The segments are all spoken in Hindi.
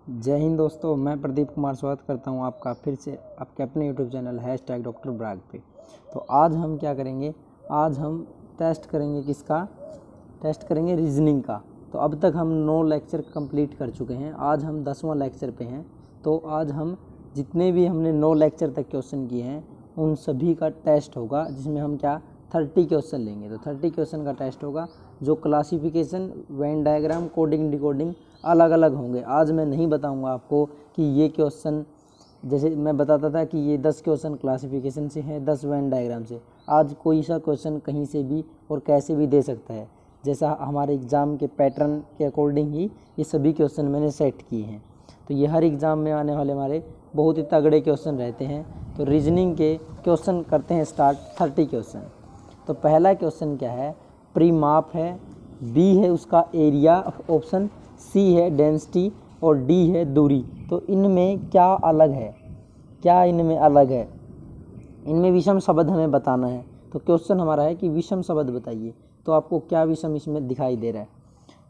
जय हिंद दोस्तों, मैं प्रदीप कुमार स्वागत करता हूं आपका फिर से आपके अपने यूट्यूब चैनल #डॉक्टर ब्राग पे। तो आज हम क्या करेंगे, आज हम टेस्ट करेंगे टेस्ट करेंगे रीजनिंग का। तो अब तक हम 9 लेक्चर कंप्लीट कर चुके हैं, आज हम 10वां लेक्चर पे हैं। तो आज हम जितने भी हमने 9 लेक्चर तक क्वेश्चन किए हैं उन सभी का टेस्ट होगा, जिसमें हम 30 क्वेश्चन लेंगे। तो 30 क्वेश्चन का टेस्ट होगा, जो classification, Venn diagram, coding, decoding अलग अलग होंगे। आज मैं नहीं बताऊंगा आपको कि ये क्वेश्चन, जैसे मैं बताता था कि ये 10 क्वेश्चन क्लासिफिकेशन से हैं, 10 वेन डायग्राम से। आज कोई सा क्वेश्चन कहीं से भी और कैसे भी दे सकता है, जैसा हमारे एग्ज़ाम के पैटर्न के अकॉर्डिंग ही ये सभी क्वेश्चन मैंने सेट किए हैं। तो ये हर एग्ज़ाम में आने वाले हमारे बहुत ही तगड़े क्वेश्चन रहते हैं। तो रीजनिंग के क्वेश्चन करते हैं स्टार्ट। 30 क्वेश्चन। तो पहला क्वेश्चन क्या है, प्रीमाप है, बी है उसका एरिया, ऑप्शन सी है डेंसिटी और डी है दूरी। तो इनमें क्या अलग है, क्या इनमें अलग है, इनमें विषम शब्द हमें बताना है। तो क्वेश्चन हमारा है कि विषम शब्द बताइए। तो आपको क्या विषम इसमें दिखाई दे रहा है।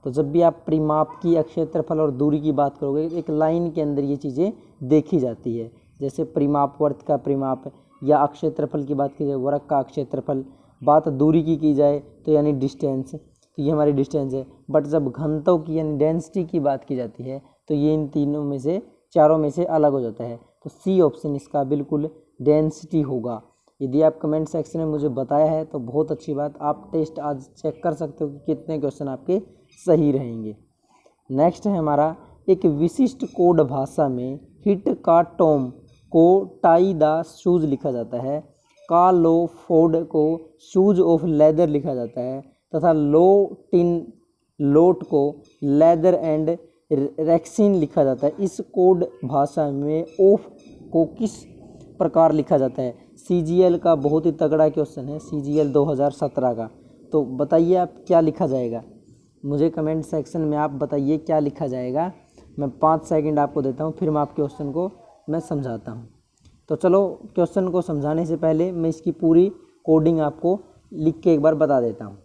तो जब भी आप परिमाप की, क्षेत्रफल और दूरी की बात करोगे, एक लाइन के अंदर ये चीज़ें देखी जाती है। जैसे परिमाप वर्त का परिमाप, या क्षेत्रफल की बात की जाए वर्ग का क्षेत्रफल, बात दूरी की जाए तो यानी डिस्टेंस, तो ये हमारी डिस्टेंस है। बट जब घनत्व की यानी डेंसिटी की बात की जाती है तो ये इन तीनों में से, चारों में से अलग हो जाता है। तो सी ऑप्शन इसका बिल्कुल डेंसिटी होगा। यदि आप कमेंट सेक्शन में मुझे बताया है तो बहुत अच्छी बात, आप टेस्ट आज चेक कर सकते हो कि कितने क्वेश्चन आपके सही रहेंगे। नेक्स्ट है हमारा, एक विशिष्ट कोड भाषा में हिट का टॉम को टाई द शूज लिखा जाता है, का लो फोर्ड को शूज ऑफ लेदर लिखा जाता है, तथा लो टिन लोट को लेदर एंड रेक्सिन लिखा जाता है। इस कोड भाषा में ऑफ को किस प्रकार लिखा जाता है। CGL का बहुत ही तगड़ा क्वेश्चन है, CGL 2017 का। तो बताइए आप क्या लिखा जाएगा, मुझे कमेंट सेक्शन में आप बताइए क्या लिखा जाएगा। मैं 5 सेकंड आपको देता हूँ, फिर मैं आप क्वेश्चन को मैं समझाता हूँ। तो चलो, क्वेश्चन को समझाने से पहले मैं इसकी पूरी कोडिंग आपको लिख के एक बार बता देता हूँ।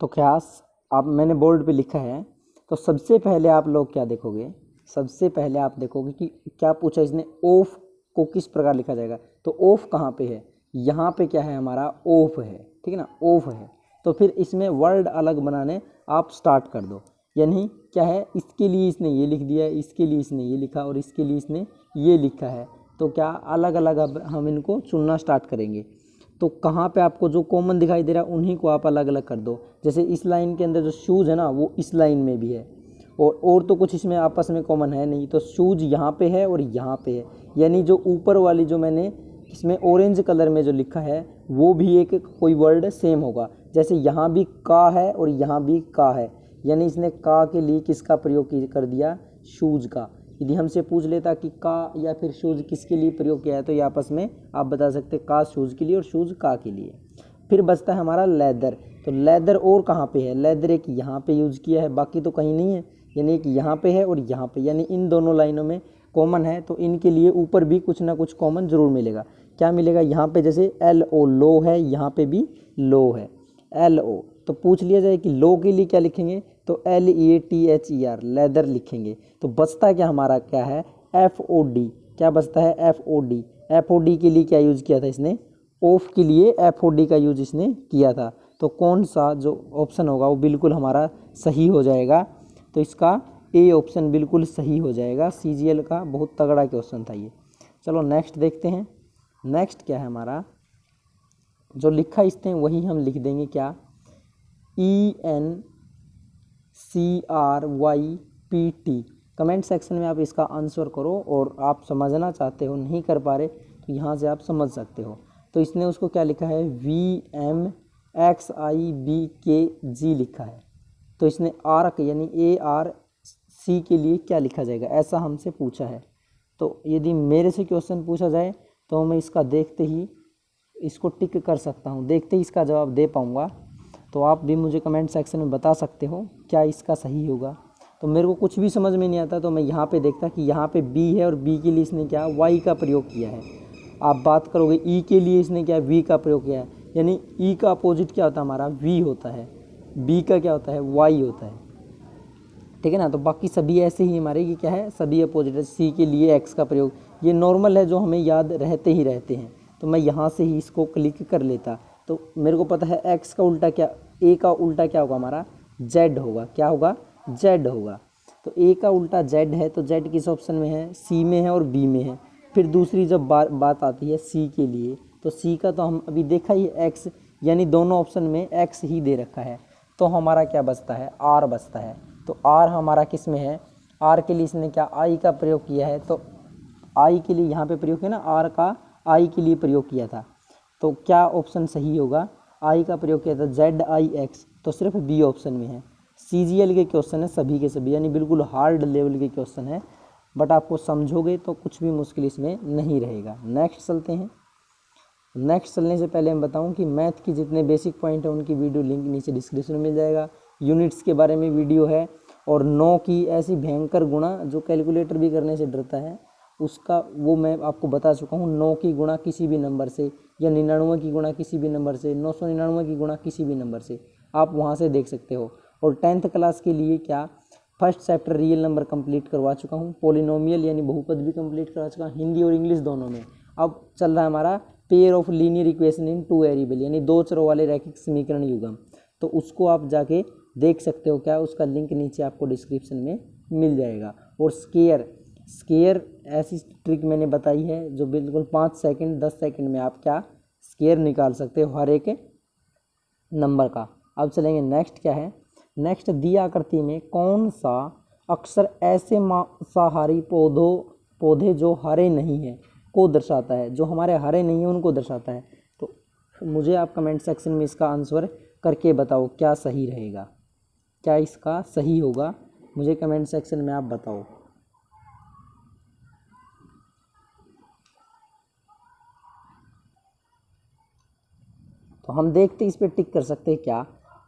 तो ख्यास आप, मैंने बोर्ड पे लिखा है। तो सबसे पहले आप लोग क्या देखोगे, सबसे पहले आप देखोगे कि क्या पूछा इसने, ऑफ को किस प्रकार लिखा जाएगा। तो ऑफ कहाँ पे है, यहाँ पे क्या है हमारा, ऑफ है, ठीक है ना, ऑफ है। तो फिर इसमें वर्ड अलग बनाने आप स्टार्ट कर दो। यानी क्या है, इसके लिए इसने ये लिख दिया, इसके लिए इसने ये लिखा और इसके लिए इसने ये लिखा है। तो क्या अलग अलग अब हम इनको चुनना स्टार्ट करेंगे। तो कहाँ पे आपको जो कॉमन दिखाई दे रहा है उन्हीं को आप अलग अलग कर दो। जैसे इस लाइन के अंदर जो शूज़ है ना, वो इस लाइन में भी है, और तो कुछ इसमें आपस में कॉमन है नहीं। तो शूज़ यहाँ पे है और यहाँ पे है, यानी जो ऊपर वाली जो मैंने इसमें ऑरेंज कलर में जो लिखा है वो भी एक कोई वर्ड सेम होगा। जैसे यहाँ भी का है और यहाँ भी का है, यानी इसने का के लिए किसका प्रयोग कर दिया, शूज़ का। यदि हमसे पूछ लेता कि का या फिर शूज़ किसके लिए प्रयोग किया है, तो ये आपस में आप बता सकते का शूज़ के लिए और शूज़ का के लिए। फिर बचता है हमारा लेदर। तो लेदर और कहाँ पे है, लेदर एक यहाँ पे यूज़ किया है, बाकी तो कहीं नहीं है। यानी एक यहाँ पे है और यहाँ पे, यानी इन दोनों लाइनों में कॉमन है। तो इनके लिए ऊपर भी कुछ ना कुछ कॉमन जरूर मिलेगा। क्या मिलेगा, यहाँ पे जैसे LO लो है, यहाँ पे भी लो है, LO। तो पूछ लिया जाए कि लो के लिए क्या लिखेंगे, तो LEATHER लेदर लिखेंगे। तो बचता क्या हमारा, क्या है, FOD। क्या बचता है, FOD। FOD के लिए क्या यूज़ किया था इसने, ऑफ के लिए FOD का यूज इसने किया था। तो कौन सा जो ऑप्शन होगा वो बिल्कुल हमारा सही हो जाएगा। तो इसका ए ऑप्शन बिल्कुल सही हो जाएगा। CGL का बहुत तगड़ा क्वेश्चन था ये। चलो नेक्स्ट देखते हैं। नेक्स्ट क्या है हमारा, जो लिखा इसने वही हम लिख देंगे, क्या, ENCRYPT। कमेंट सेक्शन में आप इसका आंसर करो, और आप समझना चाहते हो, नहीं कर पा रहे तो यहाँ से आप समझ सकते हो। तो इसने उसको क्या लिखा है, VMXIBKG लिखा है। तो इसने आर्क यानी ARC के लिए क्या लिखा जाएगा, ऐसा हमसे पूछा है। तो यदि मेरे से क्वेश्चन पूछा जाए तो मैं इसका देखते ही इसको टिक कर सकता हूँ, देखते ही इसका जवाब दे पाऊँगा। तो आप भी मुझे कमेंट सेक्शन में बता सकते हो क्या इसका सही होगा। तो मेरे को कुछ भी समझ में नहीं आता तो मैं यहाँ पे देखता कि यहाँ पे B है और B के लिए इसने क्या, Y का प्रयोग किया है। आप बात करोगे E के लिए इसने क्या, V का प्रयोग किया है। यानी E का अपोजिट क्या होता है हमारा, V होता है, B का क्या होता है, Y होता है। ठीक है ना। तो बाकी सभी ऐसे ही हमारे ये क्या है, सभी अपोजिट है। सी के लिए एक्स का प्रयोग ये नॉर्मल है जो हमें याद रहते ही रहते हैं, तो मैं यहाँ से ही इसको क्लिक कर लेता। तो मेरे को पता है एक्स का उल्टा क्या, ए का उल्टा क्या होगा हमारा, जेड होगा। क्या होगा, जेड होगा। तो ए का उल्टा जेड है, तो जेड किस ऑप्शन में है, सी में है और बी में है। फिर दूसरी जब बात आती है सी के लिए, तो सी का तो हम अभी देखा ही एक्स, यानी दोनों ऑप्शन में एक्स ही दे रखा है। तो हमारा क्या बचता है, आर बचता है। तो आर हमारा किस में है, आर के लिए इसने क्या आई का प्रयोग किया है, तो आई के लिए यहाँ पे प्रयोग किया ना, आर का आई के लिए प्रयोग किया था। तो क्या ऑप्शन सही होगा, आई का प्रयोग किया था जेड आई एक्स, तो सिर्फ बी ऑप्शन में है। सीजीएल के क्वेश्चन है सभी के सभी, यानी बिल्कुल हार्ड लेवल के क्वेश्चन है, बट आपको समझोगे तो कुछ भी मुश्किल इसमें नहीं रहेगा। नेक्स्ट चलते हैं। नेक्स्ट चलने से पहले हम बताऊं कि मैथ की जितने बेसिक पॉइंट है उनकी वीडियो लिंक नीचे डिस्क्रिप्शन में मिल जाएगा। यूनिट्स के बारे में वीडियो है, और 9 की ऐसी भयंकर गुणा जो कैलकुलेटर भी करने से डरता है, उसका वो मैं आपको बता चुका हूँ। 9 की गुणा किसी भी नंबर से, या 99 की गुणा किसी भी नंबर से, 999 की गुणा किसी भी नंबर से, आप वहाँ से देख सकते हो। और 10th क्लास के लिए क्या first chapter real number complete करवा चुका हूँ, पॉलिनोमियल यानी बहुपद भी कंप्लीट करवा चुका हूँ, हिंदी और इंग्लिश दोनों में। अब चल रहा है हमारा pair of linear equation in 2 variable, यानी 2 चरों वाले रैखिक समीकरण युग्म। तो उसको आप जाके देख सकते हो, क्या उसका लिंक नीचे आपको डिस्क्रिप्शन में मिल जाएगा। और स्केयर ऐसी ट्रिक मैंने बताई है जो बिल्कुल 5 सेकंड 10 सेकंड में आप क्या स्केयर निकाल सकते हो हर एक नंबर का। अब चलेंगे नेक्स्ट क्या है। नेक्स्ट, दी आकृति में कौन सा अक्षर ऐसे मांसाहारी पौधे जो हरे नहीं हैं को दर्शाता है, जो हमारे हरे नहीं हैं उनको दर्शाता है। तो मुझे आप कमेंट सेक्शन में इसका आंसर करके बताओ क्या सही रहेगा, क्या इसका सही होगा, मुझे कमेंट सेक्शन में आप बताओ। तो हम देखते इस पर टिक कर सकते हैं क्या,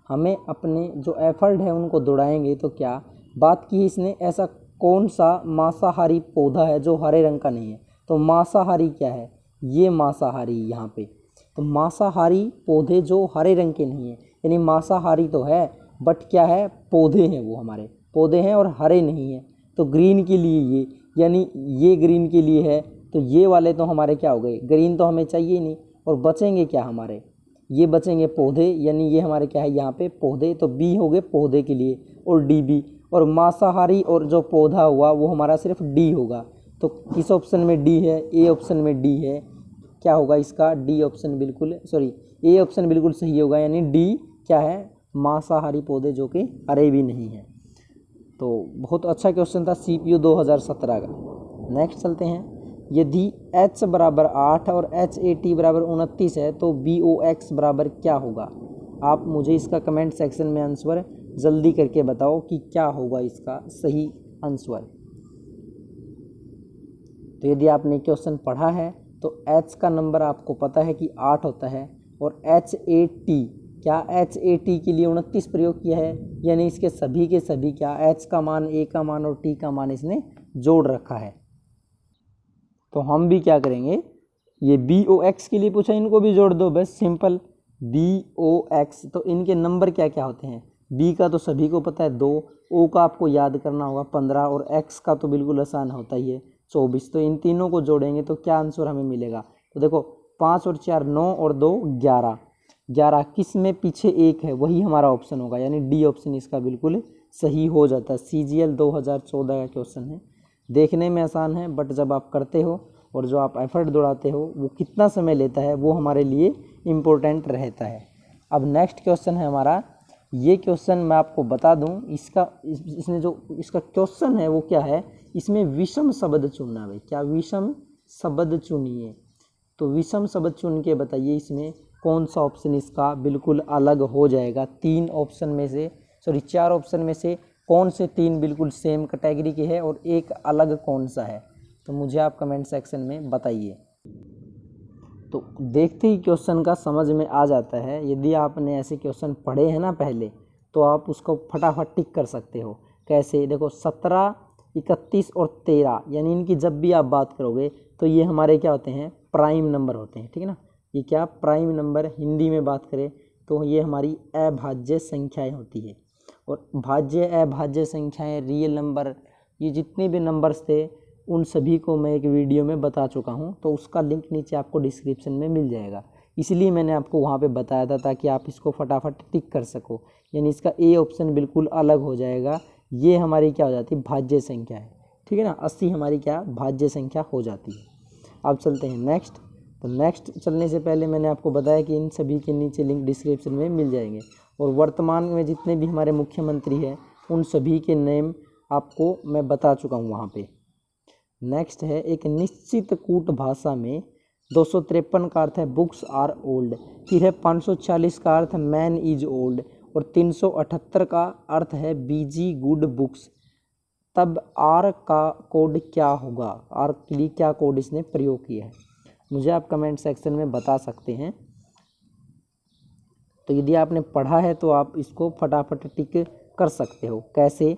हमें अपने जो एफर्ट है उनको दौड़ाएंगे। तो क्या बात की इसने, ऐसा कौन सा मांसाहारी पौधा है जो हरे रंग का नहीं है। तो मांसाहारी क्या है, ये मांसाहारी यहाँ पे। तो मांसाहारी पौधे जो हरे रंग के नहीं है, यानी मांसाहारी तो है बट क्या है, पौधे हैं, वो हमारे पौधे हैं और हरे नहीं हैं। तो ग्रीन के लिए ये, यानी ये ग्रीन के लिए है, तो ये वाले तो हमारे क्या हो गए, ग्रीन तो हमें चाहिए नहीं। और बचेंगे क्या हमारे, ये बचेंगे पौधे, यानी ये हमारे क्या है यहाँ पे पौधे। तो बी हो गए पौधे के लिए, और डी बी। और मांसाहारी और जो पौधा हुआ वो हमारा सिर्फ डी होगा। तो किस ऑप्शन में डी है, ए ऑप्शन में डी है। क्या होगा इसका, डी ऑप्शन बिल्कुल, सॉरी ए ऑप्शन बिल्कुल सही होगा, यानी डी क्या है, मांसाहारी पौधे जो कि हरे भी नहीं है। तो बहुत अच्छा क्वेश्चन था CPU 2017 का। नेक्स्ट चलते हैं। यदि h बराबर 8 और HAT बराबर 29 है तो BOX बराबर क्या होगा। आप मुझे इसका कमेंट सेक्शन में आंसर जल्दी करके बताओ कि क्या होगा इसका सही आंसर। तो यदि आपने क्वेश्चन पढ़ा है तो h का नंबर आपको पता है कि 8 होता है, और HAT क्या, HAT के लिए 29 प्रयोग किया है, यानी इसके सभी के सभी क्या h का मान, a का मान और t का मान इसने जोड़ रखा है। तो हम भी क्या करेंगे, ये BOX के लिए पूछा, इनको भी जोड़ दो, बस सिंपल BOX। तो इनके नंबर क्या क्या होते हैं, B का तो सभी को पता है 2, O का आपको याद करना होगा 15, और X का तो बिल्कुल आसान होता ही है 24। तो इन तीनों को जोड़ेंगे तो क्या आंसर हमें मिलेगा। तो देखो 5 और 4 9 और 2 11, 11 किस में पीछे 1 है, वही हमारा ऑप्शन होगा, यानी डी ऑप्शन इसका बिल्कुल सही हो जाता है। CGL 2014 का क्वेश्चन है, देखने में आसान है बट जब आप करते हो और जो आप एफर्ट दौड़ाते हो वो कितना समय लेता है वो हमारे लिए इम्पोर्टेंट रहता है। अब नेक्स्ट क्वेश्चन है हमारा, ये क्वेश्चन मैं आपको बता दूं, इसमें जो इसका क्वेश्चन है वो क्या है, इसमें विषम शब्द चुनना है। क्या, विषम शब्द चुनिए। तो विषम शब्द चुन के बताइए इसमें कौन सा ऑप्शन इसका बिल्कुल अलग हो जाएगा। 4 ऑप्शन में से कौन से 3 बिल्कुल सेम कैटेगरी के हैं और एक अलग कौन सा है, तो मुझे आप कमेंट सेक्शन में बताइए। तो देखते ही क्वेश्चन का समझ में आ जाता है। यदि आपने ऐसे क्वेश्चन पढ़े हैं ना पहले, तो आप उसको फटाफट टिक कर सकते हो। कैसे, देखो 17, 31 और 13, यानी इनकी जब भी आप बात करोगे तो ये हमारे क्या होते हैं, प्राइम नंबर होते हैं, ठीक है ना। ये क्या, प्राइम नंबर, हिंदी में बात करें तो ये हमारी अभाज्य संख्याएं होती है। और भाज्य अभाज्य संख्याएं, रियल नंबर, ये जितने भी नंबर्स थे उन सभी को मैं एक वीडियो में बता चुका हूँ, तो उसका लिंक नीचे आपको डिस्क्रिप्शन में मिल जाएगा। इसलिए मैंने आपको वहाँ पे बताया था ताकि आप इसको फटाफट टिक कर सको। यानी इसका ए ऑप्शन बिल्कुल अलग हो जाएगा। ये हमारी क्या हो जाती है, भाज्य संख्या है, ठीक है ना। 80 हमारी क्या भाज्य संख्या हो जाती है। अब चलते हैं नेक्स्ट। तो नेक्स्ट चलने से पहले मैंने आपको बताया कि इन सभी के नीचे लिंक डिस्क्रिप्शन में मिल जाएंगे। और वर्तमान में जितने भी हमारे मुख्यमंत्री हैं उन सभी के नेम आपको मैं बता चुका हूँ वहाँ पे। नेक्स्ट है, एक निश्चित कूट भाषा में 253 का अर्थ है बुक्स आर ओल्ड, फिर है 540 का अर्थ है मैन इज ओल्ड, और 378 का अर्थ है बीजी गुड बुक्स। तब आर का कोड क्या होगा, आर के लिए क्या कोड इसने प्रयोग किया है, मुझे आप कमेंट सेक्शन में बता सकते हैं। तो यदि आपने पढ़ा है तो आप इसको फटाफट टिक कर सकते हो। कैसे,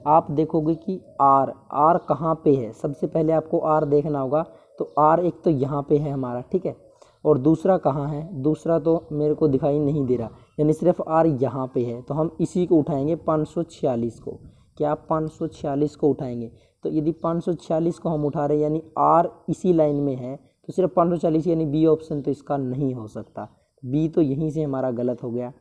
आप देखोगे कि आर कहाँ पे है। सबसे पहले आपको आर देखना होगा। तो आर एक तो यहाँ पे है हमारा, ठीक है, और दूसरा कहाँ है, दूसरा तो मेरे को दिखाई नहीं दे रहा, यानी सिर्फ आर यहाँ पे है। तो हम इसी को उठाएंगे 546 को। क्या 546 को उठाएंगे। तो यदि 546 को हम उठा रहे हैं यानी आर इसी लाइन में है, तो सिर्फ 540 यानी बी ऑप्शन तो इसका नहीं हो सकता। बी तो यहीं से हमारा गलत हो गया।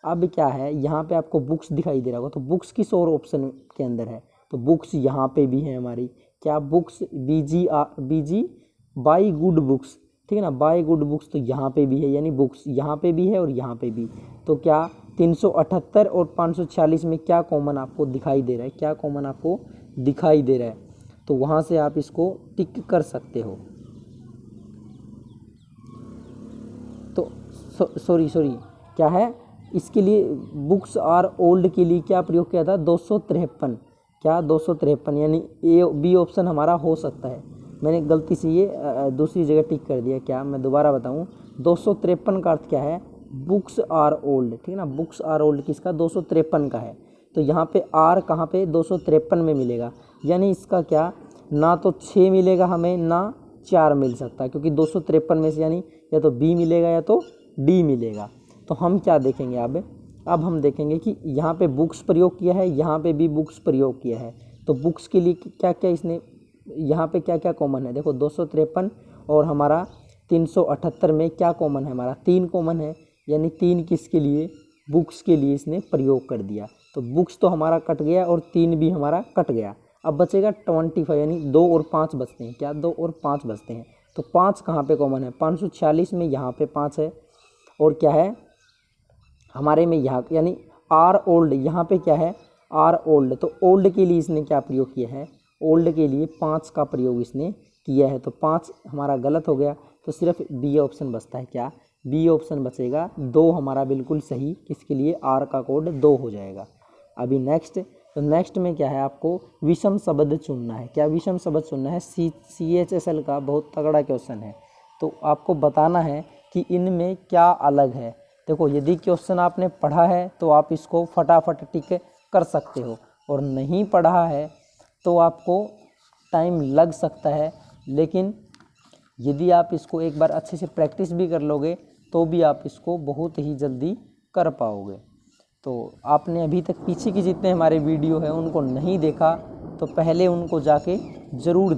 अब क्या है, यहाँ पे आपको बुक्स दिखाई दे रहा होगा, तो बुक्स किस और ऑप्शन के अंदर है, तो बुक्स यहाँ पे भी है हमारी। क्या books BG by good books, ठीक है ना, बाई गुड बुक्स तो यहाँ पे भी है, यानी बुक्स यहाँ पे भी है और यहाँ पे भी। तो क्या 378 और 546 में क्या कॉमन आपको दिखाई दे रहा है, क्या कॉमन आपको दिखाई दे रहा है, तो वहाँ से आप इसको टिक कर सकते हो। तो सॉरी क्या है, इसके लिए बुक्स आर ओल्ड के लिए क्या प्रयोग किया था, 253। क्या 253, यानी ए बी ऑप्शन हमारा हो सकता है। मैंने गलती से ये दूसरी जगह टिक कर दिया। क्या, मैं दोबारा बताऊं, 253 का अर्थ क्या है, बुक्स आर ओल्ड, ठीक है ना। बुक्स आर ओल्ड किसका, 253 का है। तो यहाँ पे आर कहाँ पे 253 में मिलेगा, यानी इसका क्या, ना तो 6 मिलेगा हमें ना 4 मिल सकता, क्योंकि 253 में से यानी या तो बी मिलेगा या तो डी मिलेगा। तो हम क्या देखेंगे, अब हम देखेंगे कि यहाँ पे बुक्स प्रयोग किया है, यहाँ पे भी बुक्स प्रयोग किया है। तो बुक्स के लिए क्या क्या इसने, यहाँ पे क्या क्या कॉमन है, देखो 253 और हमारा 378 में क्या कॉमन है, हमारा 3 कॉमन है, यानी 3 किसके लिए, बुक्स के लिए इसने प्रयोग कर दिया। तो बुक्स तो हमारा कट गया और 3 भी हमारा कट गया। अब बचेगा 25, यानी 2 और 5 बचते हैं। क्या, 2 और 5 बचते हैं। तो 5 कहाँ पे कॉमन है, 546 में यहाँ पे 5 है, और क्या है हमारे में यहाँ, यानी आर ओल्ड, यहाँ पे क्या है आर ओल्ड। तो ओल्ड के लिए इसने क्या प्रयोग किया है, ओल्ड के लिए 5 का प्रयोग इसने किया है। तो 5 हमारा गलत हो गया, तो सिर्फ बी ऑप्शन बचता है। क्या, बी ऑप्शन बचेगा, 2 हमारा बिल्कुल सही, किसके लिए, आर का कोड 2 हो जाएगा। अभी नेक्स्ट, तो नेक्स्ट में क्या है, आपको विषम शब्द चुनना है। क्या विषम शब्द चुनना है, CHSL का बहुत तगड़ा क्वेश्चन है। तो आपको बताना है कि इनमें क्या अलग है। देखो, यदि क्वेश्चन आपने पढ़ा है तो आप इसको फटाफट टिक कर सकते हो, और नहीं पढ़ा है तो आपको टाइम लग सकता है, लेकिन यदि आप इसको एक बार अच्छे से प्रैक्टिस भी कर लोगे तो भी आप इसको बहुत ही जल्दी कर पाओगे। तो आपने अभी तक पीछे के जितने हमारे वीडियो हैं उनको नहीं देखा तो पहले उनको जाके ज़रूर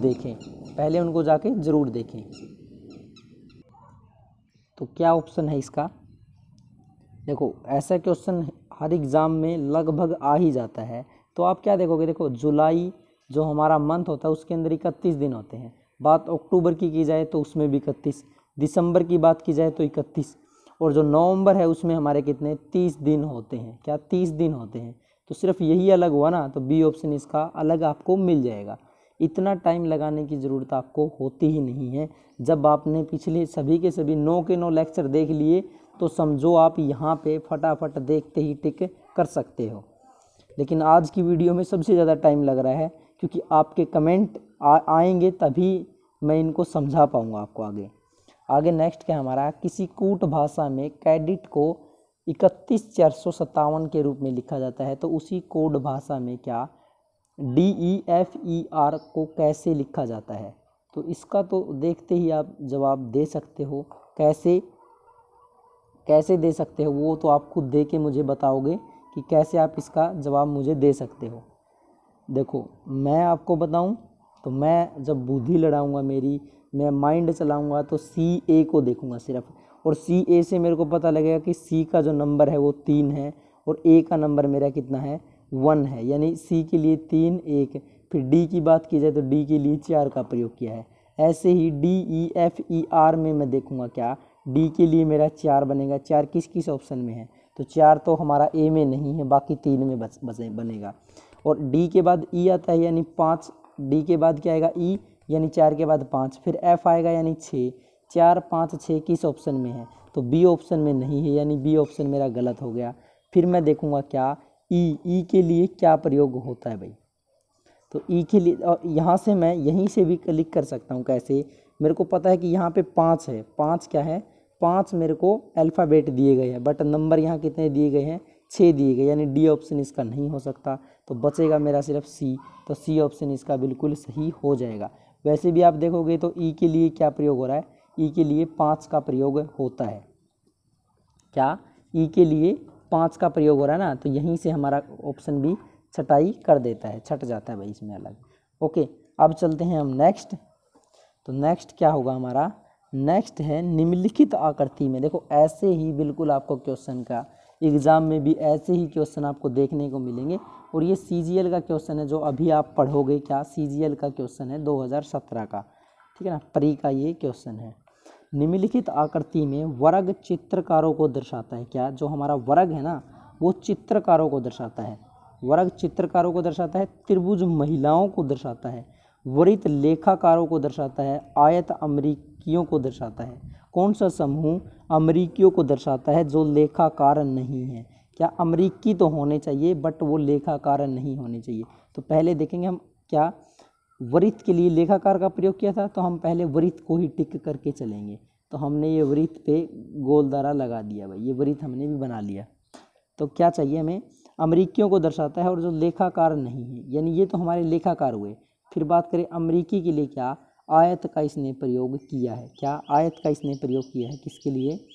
देखें, तो क्या ऑप्शन है इसका, देखो ऐसा क्वेश्चन हर एग्ज़ाम में लगभग आ ही जाता है। तो आप क्या देखोगे, देखो जुलाई जो हमारा मंथ होता है उसके अंदर 31 दिन होते हैं। बात अक्टूबर की जाए तो उसमें भी 31, दिसंबर की बात की जाए तो 31, और जो नवंबर है उसमें हमारे कितने 30 दिन होते हैं। क्या, 30 दिन होते हैं। तो सिर्फ यही अलग हुआ ना, तो बी ऑप्शन इसका अलग आपको मिल जाएगा। इतना टाइम लगाने की ज़रूरत आपको होती ही नहीं है। जब आपने पिछले सभी के सभी 9 के 9 लेक्चर देख लिए तो समझो आप यहाँ पे फटाफट देखते ही टिक कर सकते हो। लेकिन आज की वीडियो में सबसे ज़्यादा टाइम लग रहा है क्योंकि आपके कमेंट आएंगे तभी मैं इनको समझा पाऊँगा आपको आगे नेक्स्ट क्या हमारा, किसी कूट भाषा में क्रेडिट को 31,457 के रूप में लिखा जाता है, तो उसी कोड भाषा में क्या DEFER को कैसे लिखा जाता है। तो इसका तो देखते ही आप जवाब दे सकते हो। कैसे दे सकते हो वो तो आप खुद दे के मुझे बताओगे कि कैसे आप इसका जवाब मुझे दे सकते हो। देखो मैं आपको बताऊं तो मैं जब बुद्धि लड़ाऊंगा मेरी, मैं माइंड चलाऊंगा तो सी ए को देखूंगा सिर्फ, और सी ए से मेरे को पता लगेगा कि सी का जो नंबर है वो 3 है और ए का नंबर मेरा कितना है 1 है, यानी सी के लिए 3 1। फिर डी की बात की जाए तो डी के लिए 4 का प्रयोग किया है। ऐसे ही D E F E R में मैं देखूंगा क्या, डी के लिए मेरा 4 बनेगा। 4 किस किस ऑप्शन में है, तो 4 तो हमारा ए में नहीं है, बाकी 3 में बनेगा। और डी के बाद ई आता है यानी 5, डी के बाद क्या आएगा ई, यानी 4 के बाद 5, फिर एफ आएगा यानी 6। 4 5 6 किस ऑप्शन में है, तो बी ऑप्शन में नहीं है, यानी बी ऑप्शन मेरा गलत हो गया। फिर मैं देखूंगा क्या ई के लिए क्या प्रयोग होता है भाई, तो ई के लिए यहाँ से मैं यहीं से भी क्लिक कर सकता हूँ। कैसे, मेरे को पता है कि यहाँ पे 5 है, 5 क्या है, 5 मेरे को अल्फ़ाबेट दिए गए हैं, बट नंबर यहाँ कितने दिए गए हैं 6 दिए गए, यानी डी ऑप्शन इसका नहीं हो सकता। तो बचेगा मेरा सिर्फ सी, तो सी ऑप्शन इसका बिल्कुल सही हो जाएगा। वैसे भी आप देखोगे तो ई के लिए क्या प्रयोग हो रहा है, ई के लिए 5 का प्रयोग होता है। क्या, ई के लिए 5 का प्रयोग हो रहा है ना, तो यहीं से हमारा ऑप्शन भी छटाई कर देता है, छट जाता है भाई इसमें अलग। ओके, अब चलते हैं हम नेक्स्ट। तो नेक्स्ट क्या होगा हमारा, नेक्स्ट है निम्नलिखित आकृति में। देखो ऐसे ही बिल्कुल आपको क्वेश्चन का एग्जाम में भी ऐसे ही क्वेश्चन आपको देखने को मिलेंगे, और ये सीजीएल का क्वेश्चन है जो अभी आप पढ़ोगे। क्या, सीजीएल का क्वेश्चन है 2017 का, ठीक है ना, प्री का ये क्वेश्चन है। निम्नलिखित आकृति में वर्ग चित्रकारों को दर्शाता है। क्या, जो हमारा वर्ग है ना वो चित्रकारों को दर्शाता है, वर्ग चित्रकारों को दर्शाता है, त्रिभुज महिलाओं को दर्शाता है, वृत्त लेखाकारों को दर्शाता है, आयत अमरीकियों को दर्शाता है। कौन सा समूह अमरीकियों को दर्शाता है जो लेखाकार नहीं है। क्या, अमरीकी तो होने चाहिए बट वो लेखाकार नहीं होने चाहिए। तो पहले देखेंगे हम क्या वृत्त के लिए लेखाकार का प्रयोग किया था, तो हम पहले वृत्त को ही टिक करके चलेंगे। तो हमने ये वृत्त पे गोल दायरा लगा दिया भाई, ये वृत्त हमने भी बना लिया। तो क्या चाहिए हमें, अमरीकियों को दर्शाता है और जो लेखाकार नहीं है, यानी ये तो हमारे लेखाकार हुए। फिर बात करें अमरीकी के लिए, क्या आयत का इसने प्रयोग किया है। क्या, आयत का इसने प्रयोग किया है, किसके लिए,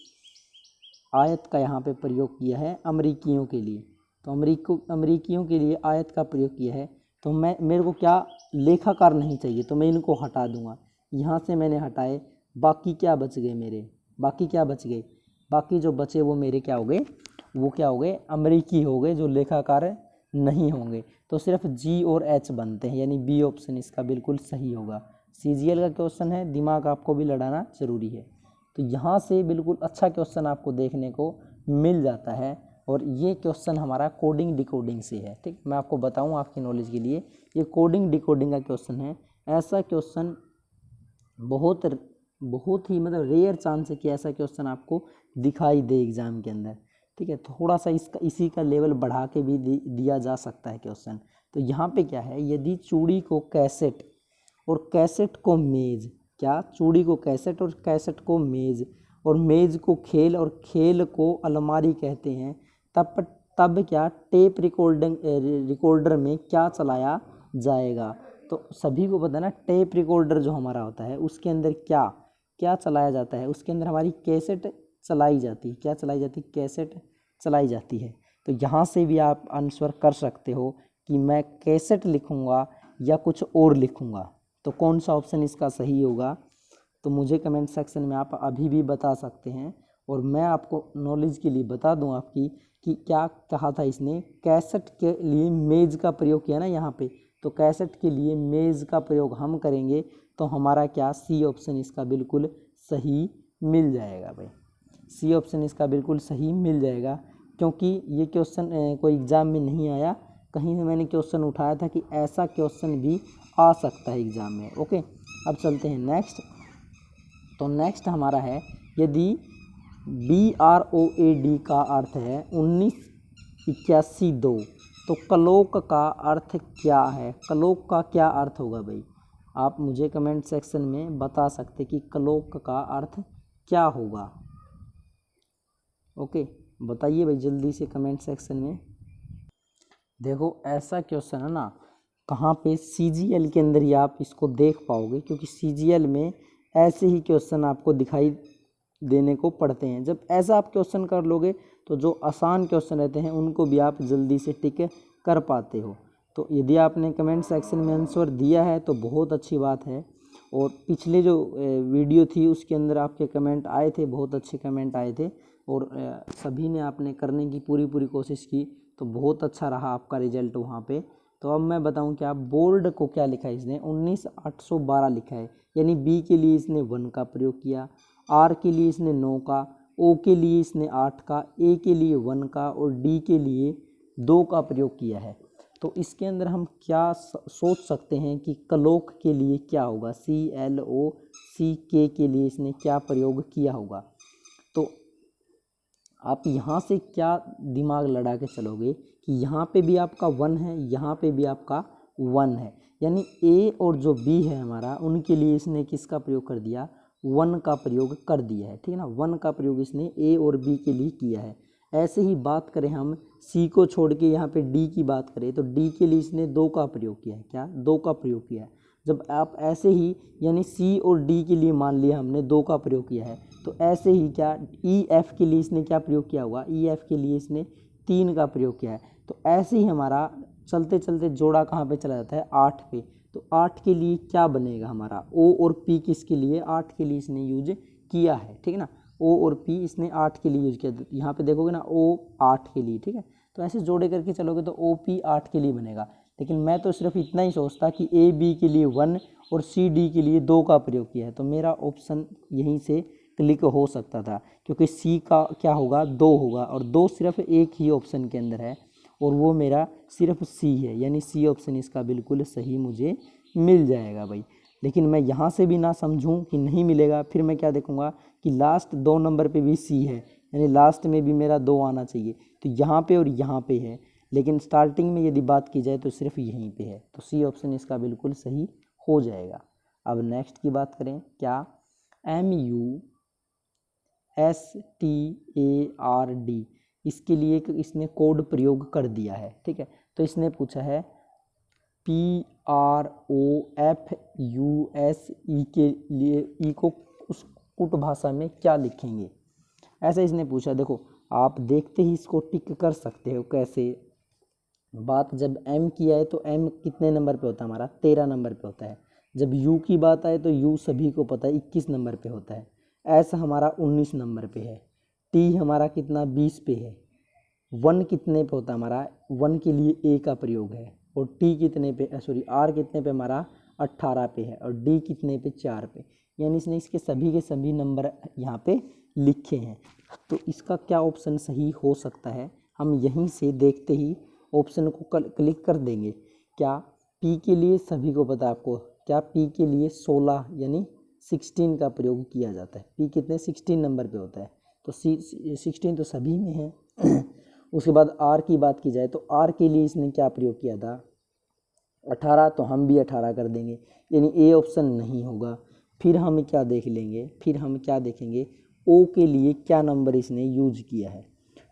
आयत का यहाँ पे प्रयोग किया है अमरीकियों के लिए। तो अमरीकियों के लिए आयत का प्रयोग किया है। तो मेरे को क्या लेखाकार नहीं चाहिए, तो मैं इनको हटा दूंगा। यहाँ से मैंने हटाए, बाकी क्या बच गए मेरे, बाकी क्या बच गए, बाकी जो बचे वो मेरे क्या हो गए, वो क्या हो गए अमरीकी हो गए जो लेखाकार नहीं होंगे। तो सिर्फ जी और एच बनते हैं, यानी बी ऑप्शन इसका बिल्कुल सही होगा। सीजीएल का क्वेश्चन है, दिमाग आपको भी लड़ाना जरूरी है। तो यहाँ से बिल्कुल अच्छा क्वेश्चन आपको देखने को मिल जाता है, और ये क्वेश्चन हमारा कोडिंग डिकोडिंग से है। ठीक, मैं आपको बताऊँ आपकी नॉलेज के लिए, ये कोडिंग डिकोडिंग का क्वेश्चन है। ऐसा क्वेश्चन बहुत ही मतलब रेयर चांस है कि ऐसा क्वेश्चन आपको दिखाई दे एग्जाम के अंदर। ठीक है, थोड़ा सा इसी का लेवल बढ़ा के भी दिया जा सकता है क्वेश्चन। तो यहाँ पे क्या है, यदि चूड़ी को कैसेट और कैसेट को मेज, क्या चूड़ी को कैसेट और कैसेट को मेज, और मेज को खेल और खेल को अलमारी कहते हैं, तब क्या टेप रिकॉर्डर में क्या चलाया जाएगा। तो सभी को पता है ना, टेप रिकॉर्डर जो हमारा होता है उसके अंदर क्या क्या चलाया जाता है, उसके अंदर हमारी कैसेट चलाई जाती है। क्या चलाई जाती है, कैसेट चलाई जाती है। तो यहाँ से भी आप आंसर कर सकते हो कि मैं कैसेट लिखूँगा या कुछ और लिखूँगा। तो कौन सा ऑप्शन इसका सही होगा, तो मुझे कमेंट सेक्शन में आप अभी भी बता सकते हैं। और मैं आपको नॉलेज के लिए बता दूं आपकी कि क्या कहा था इसने, कैसेट के लिए मेज़ का प्रयोग किया ना यहाँ पे, तो कैसेट के लिए मेज़ का प्रयोग हम करेंगे तो हमारा क्या सी ऑप्शन इसका बिल्कुल सही मिल जाएगा भाई, सी ऑप्शन इसका बिल्कुल सही मिल जाएगा। क्योंकि ये क्वेश्चन कोई एग्ज़ाम में नहीं आया, कहीं से मैंने क्वेश्चन उठाया था कि ऐसा क्वेश्चन भी आ सकता है एग्ज़ाम में। ओके, अब चलते हैं नेक्स्ट। तो नेक्स्ट हमारा है, यदि BROAD का अर्थ है 1981 तो कलोक का अर्थ क्या है, कलोक का क्या अर्थ होगा भाई, आप मुझे कमेंट सेक्शन में बता सकते कि कलोक का अर्थ क्या होगा। ओके, बताइए भाई जल्दी से कमेंट सेक्शन में। देखो ऐसा क्वेश्चन है ना, कहाँ पे CGL के अंदर ही आप इसको देख पाओगे, क्योंकि CGL में ऐसे ही क्वेश्चन आपको दिखाई देने को पड़ते हैं। जब ऐसा आप क्वेश्चन कर लोगे तो जो आसान क्वेश्चन रहते हैं उनको भी आप जल्दी से टिक कर पाते हो। तो यदि आपने कमेंट सेक्शन में आंसर दिया है तो बहुत अच्छी बात है। और पिछले जो वीडियो थी उसके अंदर आपके कमेंट आए थे, बहुत अच्छे कमेंट आए थे और सभी ने आपने करने की पूरी कोशिश की, तो बहुत अच्छा रहा आपका रिजल्ट वहाँ पे। तो अब मैं बताऊं कि आप बोर्ड को क्या लिखा है इसने 19812 लिखा है, यानी बी के लिए इसने 1 का प्रयोग किया, आर के लिए इसने 9 का, ओ के लिए इसने 8 का, ए के लिए 1 का और डी के लिए 2 का प्रयोग किया है। तो इसके अंदर हम क्या सोच सकते हैं कि क्लॉक के लिए क्या होगा, CLOCK के लिए इसने क्या प्रयोग किया होगा। तो आप यहाँ से क्या दिमाग लड़ा के चलोगे कि यहाँ पे भी आपका 1 है, यहाँ पे भी आपका 1 है, यानी ए और जो बी है हमारा उनके लिए इसने किसका प्रयोग कर दिया, 1 का प्रयोग कर दिया है। ठीक है ना, 1 का प्रयोग इसने ए और बी के लिए किया है। ऐसे ही बात करें हम सी को छोड़ के यहाँ पे डी की बात करें तो डी के लिए इसने 2 का प्रयोग किया है। क्या 2 का प्रयोग किया है। जब आप ऐसे ही यानी सी और डी के लिए मान लिया हमने 2 का प्रयोग किया है, तो ऐसे ही क्या ई एफ के लिए इसने क्या प्रयोग किया होगा, ई एफ के लिए इसने 3 का प्रयोग किया है। तो ऐसे ही हमारा चलते चलते जोड़ा कहाँ पे चला जाता है, 8 पे। तो 8 के लिए क्या बनेगा हमारा, ओ और पी किसके लिए, 8 के लिए इसने यूज किया है। ठीक है ना, ओ और पी इसने 8 के लिए यूज किया। यहाँ पे देखोगे ना ओ 8 के लिए। ठीक है, तो ऐसे जोड़े करके चलोगे तो ओ पी 8 के लिए बनेगा। लेकिन मैं तो सिर्फ इतना ही सोचता कि ए बी के लिए 1 और सी डी के लिए 2 का प्रयोग किया है, तो मेरा ऑप्शन यहीं से क्लिक हो सकता था, क्योंकि सी का क्या होगा 2 होगा और 2 सिर्फ एक ही ऑप्शन के अंदर है और वो मेरा सिर्फ सी है, यानी सी ऑप्शन इसका बिल्कुल सही मुझे मिल जाएगा भाई। लेकिन मैं यहाँ से भी ना समझूं कि नहीं मिलेगा, फिर मैं क्या देखूंगा कि लास्ट 2 नंबर पे भी सी है, यानी लास्ट में भी मेरा 2 आना चाहिए। तो यहाँ पे और यहाँ पे है, लेकिन स्टार्टिंग में यदि बात की जाए तो सिर्फ यहीं पे है, तो सी ऑप्शन इसका बिल्कुल सही हो जाएगा। अब नेक्स्ट की बात करें, क्या MUSTARD, इसके लिए इसने कोड प्रयोग कर दिया है। ठीक है, तो इसने पूछा है PROFUSE के लिए ई को उस कुट भाषा में क्या लिखेंगे, ऐसा इसने पूछा। देखो आप देखते ही इसको टिक कर सकते हो। कैसे बात जब M की आए तो M कितने नंबर पे होता है हमारा, 13 नंबर पे होता है। जब U की बात आए तो U सभी को पता है 21 नंबर पे होता है। S हमारा 19 नंबर पे है। T हमारा कितना 20 पे है। 1 कितने पे होता है हमारा, 1 के लिए A का प्रयोग है। और T कितने पे, सॉरी R कितने पे हमारा 18 पे है और D कितने पे 4 पे, यानी इसने इसके सभी के सभी नंबर यहाँ पे लिखे हैं। तो इसका क्या ऑप्शन सही हो सकता है, हम यहीं से देखते ही ऑप्शन को क्लिक कर देंगे। क्या P के लिए सभी को पता है आपको, क्या P के लिए 16 यानी 16 का प्रयोग किया जाता है। P कितने 16 नंबर पे होता है, तो 16 तो सभी में है। उसके बाद R की बात की जाए तो R के लिए इसने क्या प्रयोग किया था 18, तो हम भी 18 कर देंगे, यानी ए ऑप्शन नहीं होगा। फिर हम क्या देख लेंगे, फिर हम क्या देखेंगे O के लिए क्या नंबर इसने यूज किया है।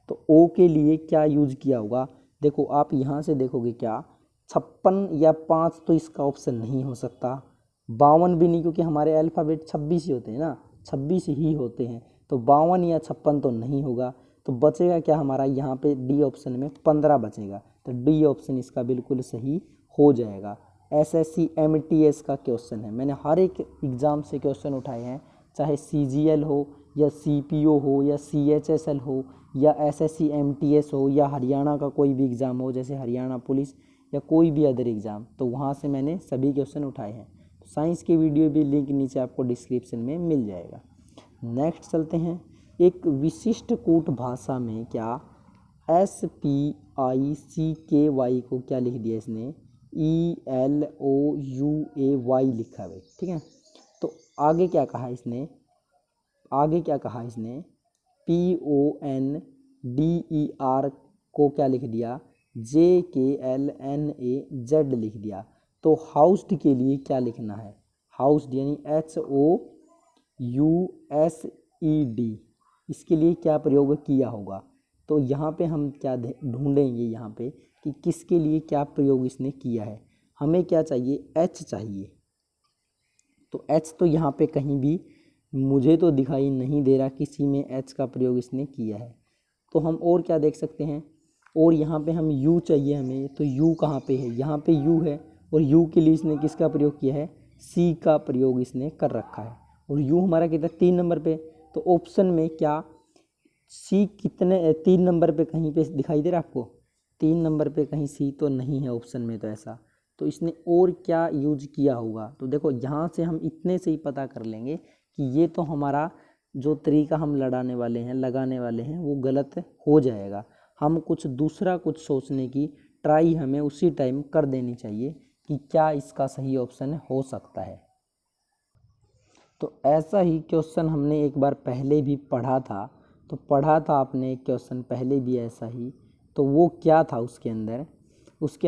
तो O के लिए क्या यूज किया होगा, देखो आप यहाँ से देखोगे क्या 56 या 5 तो इसका ऑप्शन नहीं हो सकता, 52 भी नहीं, क्योंकि हमारे अल्फ़ाबेट 26 ही होते हैं ना, 26 ही होते हैं। तो 52 या 56 तो नहीं होगा। तो बचेगा क्या हमारा यहाँ पे डी ऑप्शन में 15 बचेगा, तो डी ऑप्शन इसका बिल्कुल सही हो जाएगा। SSC MTS का क्वेश्चन है, मैंने हर एक एग्ज़ाम से क्वेश्चन उठाए हैं, चाहे CGL हो या CPO हो या CHSL हो या SSC MTS हो या हरियाणा का कोई भी एग्ज़ाम हो, जैसे हरियाणा पुलिस या कोई भी अदर एग्ज़ाम, तो वहाँ से मैंने सभी क्वेश्चन उठाए हैं। तो साइंस के वीडियो भी लिंक नीचे आपको डिस्क्रिप्शन में मिल जाएगा। नेक्स्ट चलते हैं, एक विशिष्ट कूट भाषा में क्या SPICKY को क्या लिख दिया इसने ELOUAY लिखा है। ठीक है, तो आगे क्या कहा इसने, आगे क्या कहा इसने PONDER को क्या लिख दिया JKLNAZ लिख दिया। तो हाउस्ड के लिए क्या लिखना है, हाउस्ड यानी HOUSED, इसके लिए क्या प्रयोग किया होगा। तो यहाँ पे हम क्या ढूंढेंगे यहाँ पे कि किसके लिए क्या प्रयोग इसने किया है। हमें क्या चाहिए, H चाहिए। तो H तो यहाँ पे कहीं भी मुझे तो दिखाई नहीं दे रहा किसी में H का प्रयोग इसने किया है। तो हम और क्या देख सकते हैं, और यहाँ पे हम u चाहिए हमें, तो u कहाँ पे है, यहाँ पे u है, और u के लिए इसने किसका प्रयोग किया है, c का प्रयोग इसने कर रखा है, और u हमारा कितना 3 नंबर पे। तो ऑप्शन में क्या c कितने 3 नंबर पे कहीं पे दिखाई दे रहा है आपको, 3 नंबर पे कहीं c तो नहीं है ऑप्शन में, तो ऐसा तो इसने और क्या यूज किया होगा। तो देखो यहाँ से हम इतने से ही पता कर लेंगे कि ये तो हमारा जो तरीका हम लगाने वाले हैं वो गलत हो जाएगा। हम कुछ दूसरा कुछ सोचने की ट्राई हमें उसी टाइम कर देनी चाहिए कि क्या इसका सही ऑप्शन हो सकता है। तो ऐसा ही क्वेश्चन हमने एक बार पहले भी पढ़ा था, तो पढ़ा था आपने एक क्वेश्चन पहले भी ऐसा ही। तो वो क्या था उसके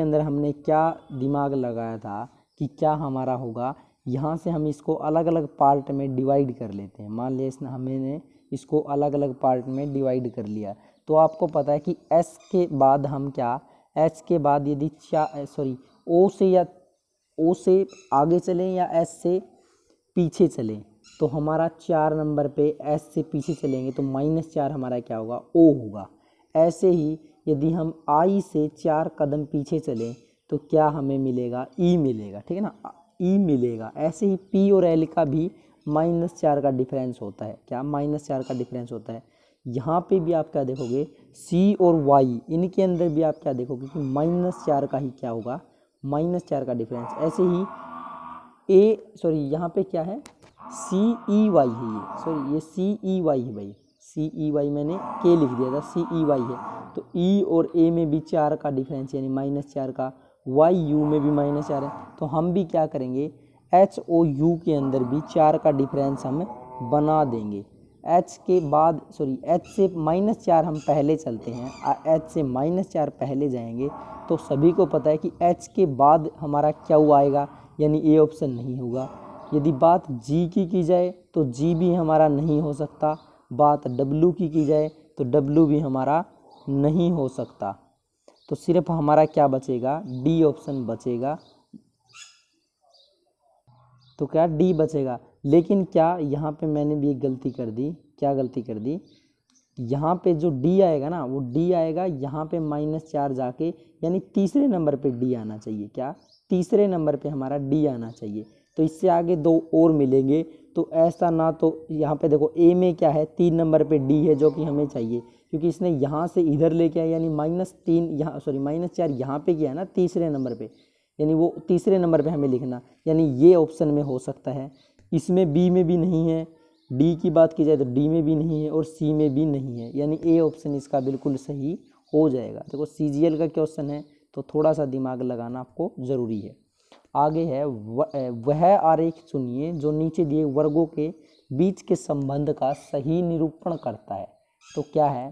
अंदर हमने क्या दिमाग लगाया था कि क्या हमारा होगा। यहाँ से हम इसको अलग अलग पार्ट में डिवाइड कर लेते हैं। मान लिया हमने इसको अलग अलग पार्ट में डिवाइड कर लिया, तो आपको पता है कि एस के बाद हम क्या, एच के बाद यदि ओ से आगे चलें या एस से पीछे चलें, तो हमारा 4 नंबर पे एस से पीछे चलेंगे तो -4 हमारा क्या होगा, ओ होगा। ऐसे ही यदि हम आई से 4 कदम पीछे चलें तो क्या हमें मिलेगा, ई मिलेगा, ठीक है ना, ई मिलेगा। ऐसे ही पी और एल का भी -4 का डिफरेंस होता है, क्या -4 का डिफरेंस होता है। यहाँ पे भी आप क्या देखोगे, सी और वाई इनके अंदर भी आप क्या देखोगे कि -4 का ही क्या होगा, -4 का डिफरेंस। ऐसे ही यहाँ पे क्या है, सी ई वाई है, ये सी ई वाई है भाई, सी ई वाई मैंने के लिख दिया था, सी ई वाई है। तो ई और ए में भी 4 का डिफरेंस यानी -4 का, वाई यू में भी -4 है। तो हम भी क्या करेंगे, एच ओ यू के अंदर भी 4 का डिफरेंस हम बना देंगे। एच के बाद एच से -4 हम पहले चलते हैं, एच से -4 पहले जाएंगे तो सभी को पता है कि एच के बाद हमारा क्या आएगा, यानी ए ऑप्शन नहीं होगा। यदि बात जी की जाए तो जी भी हमारा नहीं हो सकता, बात डब्लू की जाए तो डब्लू भी हमारा नहीं हो सकता। तो सिर्फ हमारा क्या बचेगा, डी ऑप्शन बचेगा। तो क्या डी बचेगा। लेकिन क्या यहाँ पे मैंने भी एक गलती कर दी, क्या गलती कर दी, यहाँ पे जो डी आएगा ना वो डी आएगा यहाँ पे -4 जाके, यानी तीसरे नंबर पे डी आना चाहिए, क्या तीसरे नंबर पे हमारा डी आना चाहिए। तो इससे आगे 2 और मिलेंगे, तो ऐसा ना, तो यहाँ पे देखो ए में क्या है, 3 नंबर पे डी है जो कि हमें चाहिए, क्योंकि इसने यहाँ से इधर लेके आया, यानी -3 यहाँ -4 यहाँ पे किया है ना तीसरे नंबर पे, यानी वो तीसरे नंबर पे हमें लिखना, यानी ये ऑप्शन में हो सकता है। इसमें बी में भी नहीं है, डी की बात की जाए तो डी में भी नहीं है और सी में भी नहीं है, यानी ए ऑप्शन इसका बिल्कुल सही हो जाएगा। देखो सीजीएल का क्वेश्चन है तो थोड़ा सा दिमाग लगाना आपको ज़रूरी है। आगे है वह आरेख चुनिए जो नीचे दिए वर्गों के बीच के संबंध का सही निरूपण करता है। तो क्या है,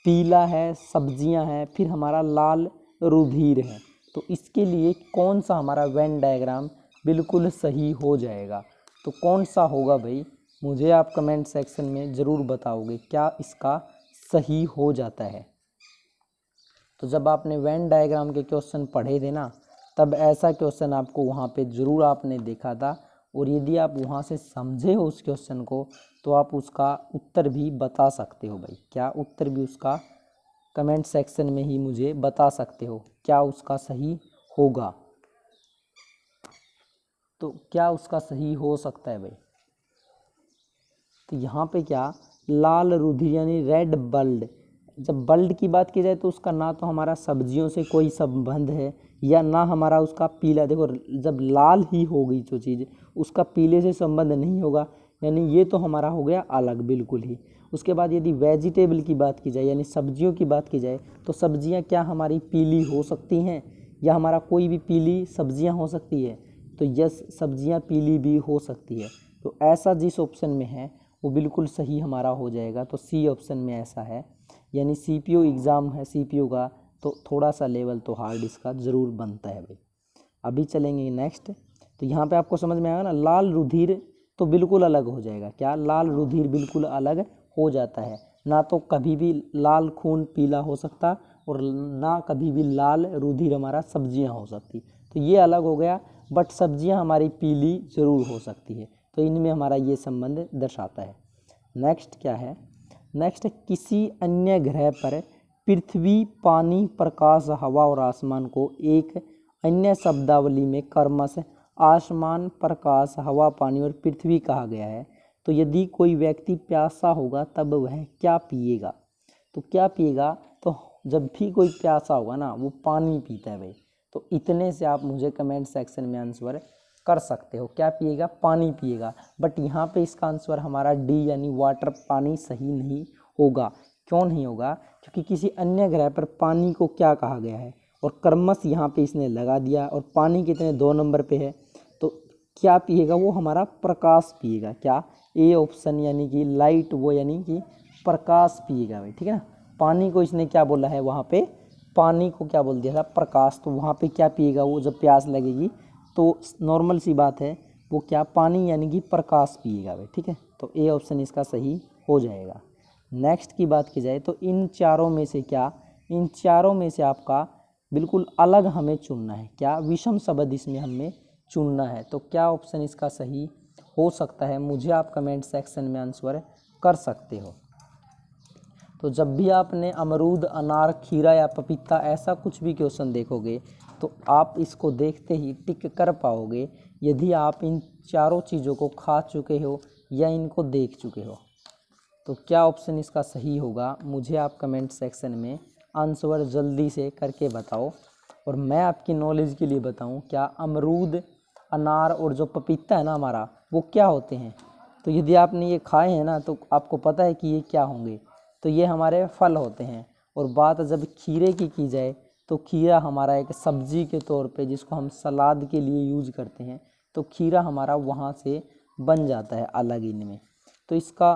पीला है, सब्जियां हैं, फिर हमारा लाल रुधिर है। तो इसके लिए कौन सा हमारा वेन डायग्राम बिल्कुल सही हो जाएगा, तो कौन सा होगा भाई, मुझे आप कमेंट सेक्शन में ज़रूर बताओगे क्या इसका सही हो जाता है। तो जब आपने वेन डायग्राम के क्वेश्चन पढ़े थे ना, तब ऐसा क्वेश्चन आपको वहाँ पे ज़रूर आपने देखा था, और यदि आप वहाँ से समझे हो उस क्वेश्चन को तो आप उसका उत्तर भी बता सकते हो भाई, क्या उत्तर भी उसका कमेंट सेक्शन में ही मुझे बता सकते हो क्या उसका सही होगा। तो क्या उसका सही हो सकता है भाई, तो यहाँ पे क्या, लाल रुधिर यानी रेड ब्लड। जब ब्लड की बात की जाए तो उसका ना तो हमारा सब्जियों से कोई संबंध है, या ना हमारा उसका पीला, देखो जब लाल ही होगी जो चीज़ उसका पीले से संबंध नहीं होगा, यानी ये तो हमारा हो गया अलग बिल्कुल ही। उसके बाद यदि वेजिटेबल की बात की जाए यानी सब्जियों की बात की जाए तो सब्जियां क्या हमारी पीली हो सकती हैं, या हमारा कोई भी पीली सब्जियां हो सकती है, तो यस सब्जियां पीली भी हो सकती है। तो ऐसा जिस ऑप्शन में है वो बिल्कुल सही हमारा हो जाएगा। तो सी ऑप्शन में ऐसा है, यानी सीपीओ एग्ज़ाम है सीपीओ का, तो थोड़ा सा लेवल तो हार्ड इसका ज़रूर बनता है भाई। अभी चलेंगे नेक्स्ट। तो यहाँ पे आपको समझ में आएगा ना, लाल रुधिर तो बिल्कुल अलग हो जाएगा, क्या लाल रुधिर बिल्कुल अलग हो जाता है, ना तो कभी भी लाल खून पीला हो सकता और ना कभी भी लाल रुधिर हमारा सब्जियां हो सकती, तो ये अलग हो गया। बट सब्जियां हमारी पीली ज़रूर हो सकती है, तो इनमें हमारा ये संबंध दर्शाता है। नेक्स्ट क्या है, नेक्स्ट, किसी अन्य ग्रह पर पृथ्वी, पानी, प्रकाश, हवा और आसमान को एक अन्य शब्दावली में क्रमशः आसमान, प्रकाश, हवा, पानी और पृथ्वी कहा गया है। तो यदि कोई व्यक्ति प्यासा होगा तब वह क्या पिएगा? तो क्या पिएगा? तो जब भी कोई प्यासा होगा ना, वो पानी पीता है भाई। तो इतने से आप मुझे कमेंट सेक्शन में आंसर कर सकते हो। क्या पिएगा? पानी पिएगा। बट यहाँ पे इसका आंसर हमारा डी यानी वाटर, पानी सही नहीं होगा। क्यों नहीं होगा? क्योंकि किसी अन्य ग्रह पर पानी को क्या कहा गया है और क्रमश यहाँ पे इसने लगा दिया, और पानी कितने 2 नंबर पे है। तो क्या पिएगा? वो हमारा प्रकाश पिएगा। क्या? ए ऑप्शन यानी कि लाइट, वो यानी कि प्रकाश पिएगा भाई, ठीक है ना। पानी को इसने क्या बोला है वहाँ पे? पानी को क्या बोल दिया था? प्रकाश। तो वहाँ पे क्या पिएगा वो जब प्यास लगेगी? तो नॉर्मल सी बात है, वो क्या? पानी यानी कि प्रकाश पिएगा भाई, ठीक है। तो ए ऑप्शन इसका सही हो जाएगा। नेक्स्ट की बात की जाए तो इन चारों में से क्या, इन चारों में से आपका बिल्कुल अलग हमें चुनना है। क्या? विषम शब्द इसमें हमें चुनना है। तो क्या ऑप्शन इसका सही हो सकता है? मुझे आप कमेंट सेक्शन में आंसर कर सकते हो। तो जब भी आपने अमरूद, अनार, खीरा या पपीता ऐसा कुछ भी क्वेश्चन देखोगे तो आप इसको देखते ही टिक कर पाओगे यदि आप इन चारों चीज़ों को खा चुके हो या इनको देख चुके हो। तो क्या ऑप्शन इसका सही होगा? मुझे आप कमेंट सेक्शन में आंसर जल्दी से करके बताओ। और मैं आपकी नॉलेज के लिए बताऊं, क्या अमरूद, अनार और जो पपीता है ना हमारा, वो क्या होते हैं? तो यदि आपने ये खाए हैं ना तो आपको पता है कि ये क्या होंगे। तो ये हमारे फल होते हैं। और बात जब खीरे की जाए तो खीरा हमारा एक सब्जी के तौर पे जिसको हम सलाद के लिए यूज करते हैं, तो खीरा हमारा वहाँ से बन जाता है अलग इनमें। तो इसका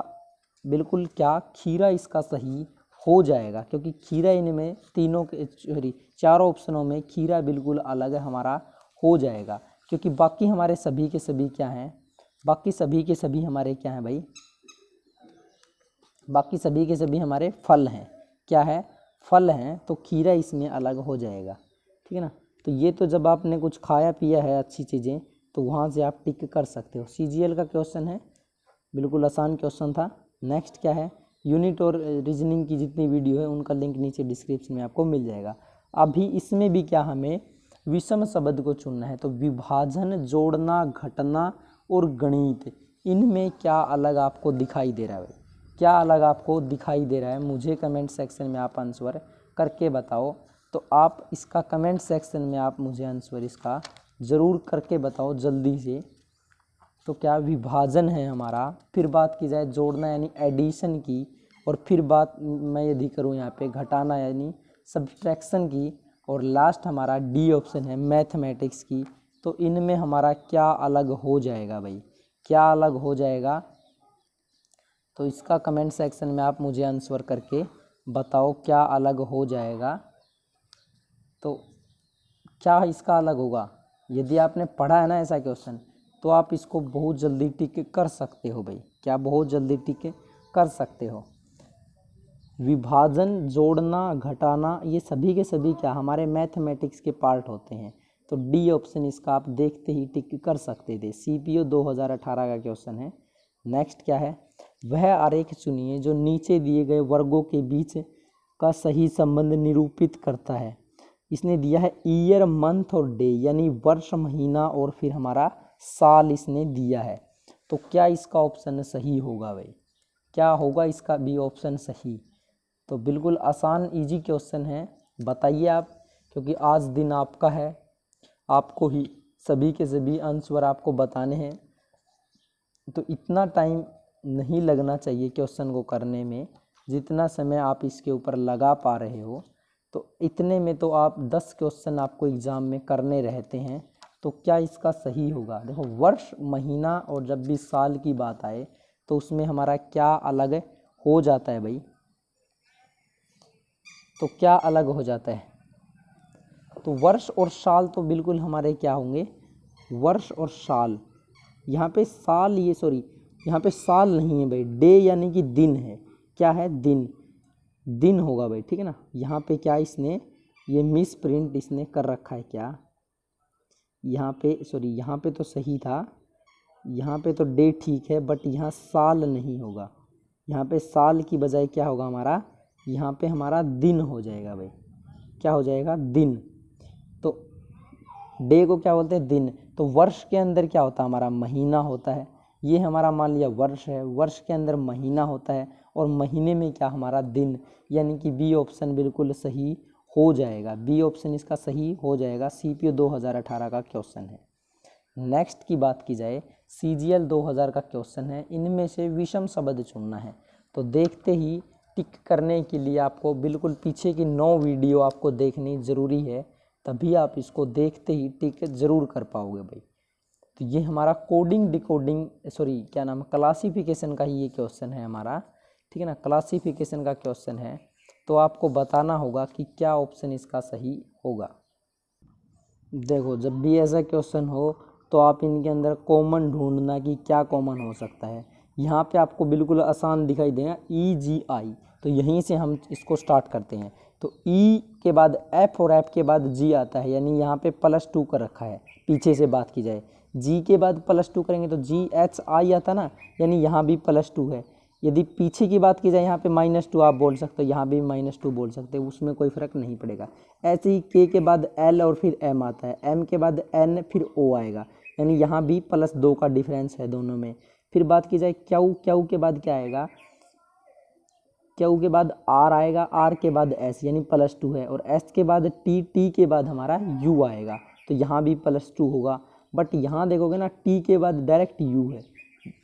बिल्कुल क्या, खीरा इसका सही हो जाएगा, क्योंकि खीरा इनमें तीनों के सॉरी चारों ऑप्शनों में खीरा बिल्कुल अलग हमारा हो जाएगा। क्योंकि बाकी हमारे सभी के सभी क्या हैं? बाकी सभी के सभी हमारे क्या हैं भाई? बाकी सभी के सभी हमारे फल हैं। क्या है? फल हैं। तो खीरा इसमें अलग हो जाएगा, ठीक है ना। तो ये तो जब आपने कुछ खाया पिया है अच्छी चीज़ें तो वहाँ से आप टिक कर सकते हो। CGL का क्वेश्चन है, बिल्कुल आसान क्वेश्चन था। नेक्स्ट क्या है? यूनिट और रीजनिंग की जितनी वीडियो है उनका लिंक नीचे डिस्क्रिप्शन में आपको मिल जाएगा। अभी इसमें भी क्या हमें विषम शब्द को चुनना है। तो विभाजन, जोड़ना, घटाना और गणित, इनमें क्या अलग आपको दिखाई दे रहा है? क्या अलग आपको दिखाई दे रहा है? मुझे कमेंट सेक्शन में आप आंसर करके बताओ। तो आप इसका कमेंट सेक्शन में आप मुझे आंसर इसका ज़रूर करके बताओ जल्दी से। तो क्या विभाजन है हमारा, फिर बात की जाए जोड़ना यानी एडिशन की, और फिर बात मैं यदि करूँ यहाँ पे घटाना यानी सब्ट्रैक्शन की, और लास्ट हमारा डी ऑप्शन है मैथमेटिक्स की। तो इनमें हमारा क्या अलग हो जाएगा भाई? क्या अलग हो जाएगा? तो इसका कमेंट सेक्शन में आप मुझे आंसर करके बताओ क्या अलग हो जाएगा। तो क्या इसका अलग होगा? यदि आपने पढ़ा है ना ऐसा क्वेश्चन तो आप इसको बहुत जल्दी टिक कर सकते हो भाई। क्या बहुत जल्दी टिक कर सकते हो? विभाजन, जोड़ना, घटाना, ये सभी के सभी क्या हमारे मैथमेटिक्स के पार्ट होते हैं। तो डी ऑप्शन इसका आप देखते ही टिक कर सकते थे। CPO 2018 का क्वेश्चन है। नेक्स्ट क्या है? वह आरेख चुनिए जो नीचे दिए गए वर्गों के बीच का सही संबंध निरूपित करता है। इसने दिया है ईयर, मंथ और डे, यानी वर्ष, महीना और फिर हमारा साल इसने दिया है। तो क्या इसका ऑप्शन सही होगा भाई? क्या होगा इसका भी ऑप्शन सही? तो बिल्कुल आसान इजी क्वेश्चन है, बताइए आप, क्योंकि आज दिन आपका है, आपको ही सभी के सभी आंसर आपको बताने हैं। तो इतना टाइम नहीं लगना चाहिए क्वेश्चन को करने में जितना समय आप इसके ऊपर लगा पा रहे हो। तो इतने में तो आप 10 क्वेश्चन आपको एग्ज़ाम में करने रहते हैं। तो क्या इसका सही होगा? देखो, वर्ष, महीना और जब भी साल की बात आए तो उसमें हमारा क्या अलग हो जाता है भाई? तो क्या अलग हो जाता है? तो वर्ष और साल तो बिल्कुल हमारे क्या होंगे? वर्ष और साल। यहाँ पे साल, ये सॉरी यहाँ पे साल नहीं है भाई, डे यानी कि दिन है। क्या है? दिन, दिन होगा भाई, ठीक है ना। यहाँ पे क्या इसने ये मिस प्रिंट इसने कर रखा है क्या? यहाँ पे सॉरी, यहाँ पे तो सही था, यहाँ पे तो डे ठीक है, बट यहाँ साल नहीं होगा, यहाँ पे साल की बजाय क्या होगा हमारा, यहाँ पे हमारा दिन हो जाएगा भाई, क्या हो जाएगा, दिन। तो डे को क्या बोलते हैं, दिन। तो वर्ष के अंदर क्या होता है हमारा, महीना होता है। ये हमारा मान लिया वर्ष है, वर्ष के अंदर महीना होता है, और महीने में क्या हमारा, दिन। यानी कि बी ऑप्शन बिल्कुल सही हो जाएगा, बी ऑप्शन इसका सही हो जाएगा। CPO 2018 का क्वेश्चन है। नेक्स्ट की बात की जाए, CGL 2000 का क्वेश्चन है। इनमें से विषम शब्द चुनना है। तो देखते ही टिक करने के लिए आपको बिल्कुल पीछे की 9 वीडियो आपको देखनी ज़रूरी है, तभी आप इसको देखते ही टिक ज़रूर कर पाओगे भाई। तो ये हमारा कोडिंग डिकोडिंग क्या नाम, क्लासिफिकेशन का ही ये क्वेश्चन है हमारा, ठीक है ना, क्लासिफिकेशन का क्वेश्चन है। तो आपको बताना होगा कि क्या ऑप्शन इसका सही होगा। देखो जब भी ऐसा क्वेश्चन हो तो आप इनके अंदर कॉमन ढूंढना कि क्या कॉमन हो सकता है। यहाँ पे आपको बिल्कुल आसान दिखाई देगा EGI, तो यहीं से हम इसको स्टार्ट करते हैं। तो E के बाद F और F के बाद G आता है, यानी यहाँ पे +2 कर रखा है पीछे से बात की जाए। G के बाद +2 करेंगे तो GHI आता ना, यानी यहाँ भी +2 है। यदि पीछे की बात की जाए यहाँ पे -2 आप बोल सकते हो, यहाँ भी -2 बोल सकते हो, उसमें कोई फ़र्क नहीं पड़ेगा। ऐसे ही K के बाद L और फिर M आता है, M के बाद N फिर O आएगा, यानी यहाँ भी +2 का डिफरेंस है दोनों में। फिर बात की जाए Q के बाद क्या आएगा, Q के बाद R आएगा, R के बाद S यानी +2 है, और S के बाद T के बाद हमारा U आएगा, तो यहाँ भी +2 होगा। बट यहाँ देखोगे ना T के बाद डायरेक्ट U है,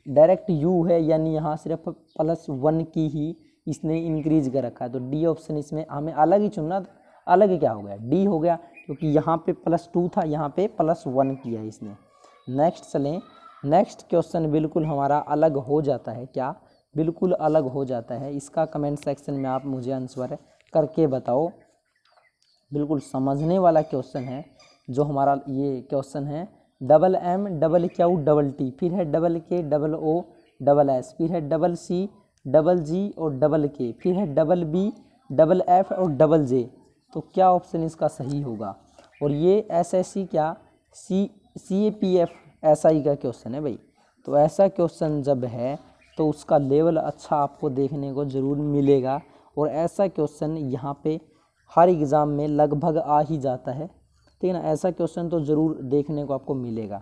डायरेक्ट U है, यानी यहाँ सिर्फ +1 की ही इसने इंक्रीज कर रखा है। तो D ऑप्शन इसमें हमें अलग ही चुनना, अलग क्या हो गया, D हो गया, क्योंकि यहाँ पे +2 था, यहाँ पे +1 किया है इसने। नेक्स्ट चलें, नेक्स्ट क्वेश्चन बिल्कुल हमारा अलग हो जाता है, क्या बिल्कुल अलग हो जाता है। इसका कमेंट सेक्शन में आप मुझे आंसर करके बताओ। बिल्कुल समझने वाला क्वेश्चन है जो हमारा ये क्वेश्चन है। MM QQ T, फिर है KO SS, फिर है CC G और K, फिर है BB FF और J। तो क्या ऑप्शन इसका सही होगा। और ये SSC क्या CAPF SI का क्वेश्चन है भाई। तो ऐसा क्वेश्चन जब है तो उसका लेवल अच्छा आपको देखने को ज़रूर मिलेगा, और ऐसा क्वेश्चन यहाँ पे हर एग्ज़ाम में लगभग आ ही जाता है, ठीक है ना। ऐसा क्वेश्चन तो ज़रूर देखने को आपको मिलेगा।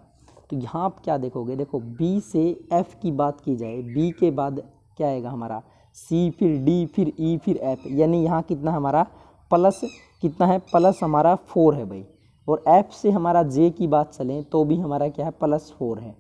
तो यहाँ आप क्या देखोगे, देखो B से F की बात की जाए, B के बाद क्या आएगा हमारा, C फिर D फिर E फिर F, यानी यहाँ कितना हमारा प्लस कितना है, प्लस हमारा 4 है भाई। और F से हमारा J की बात चलें तो भी हमारा क्या है, +4 है।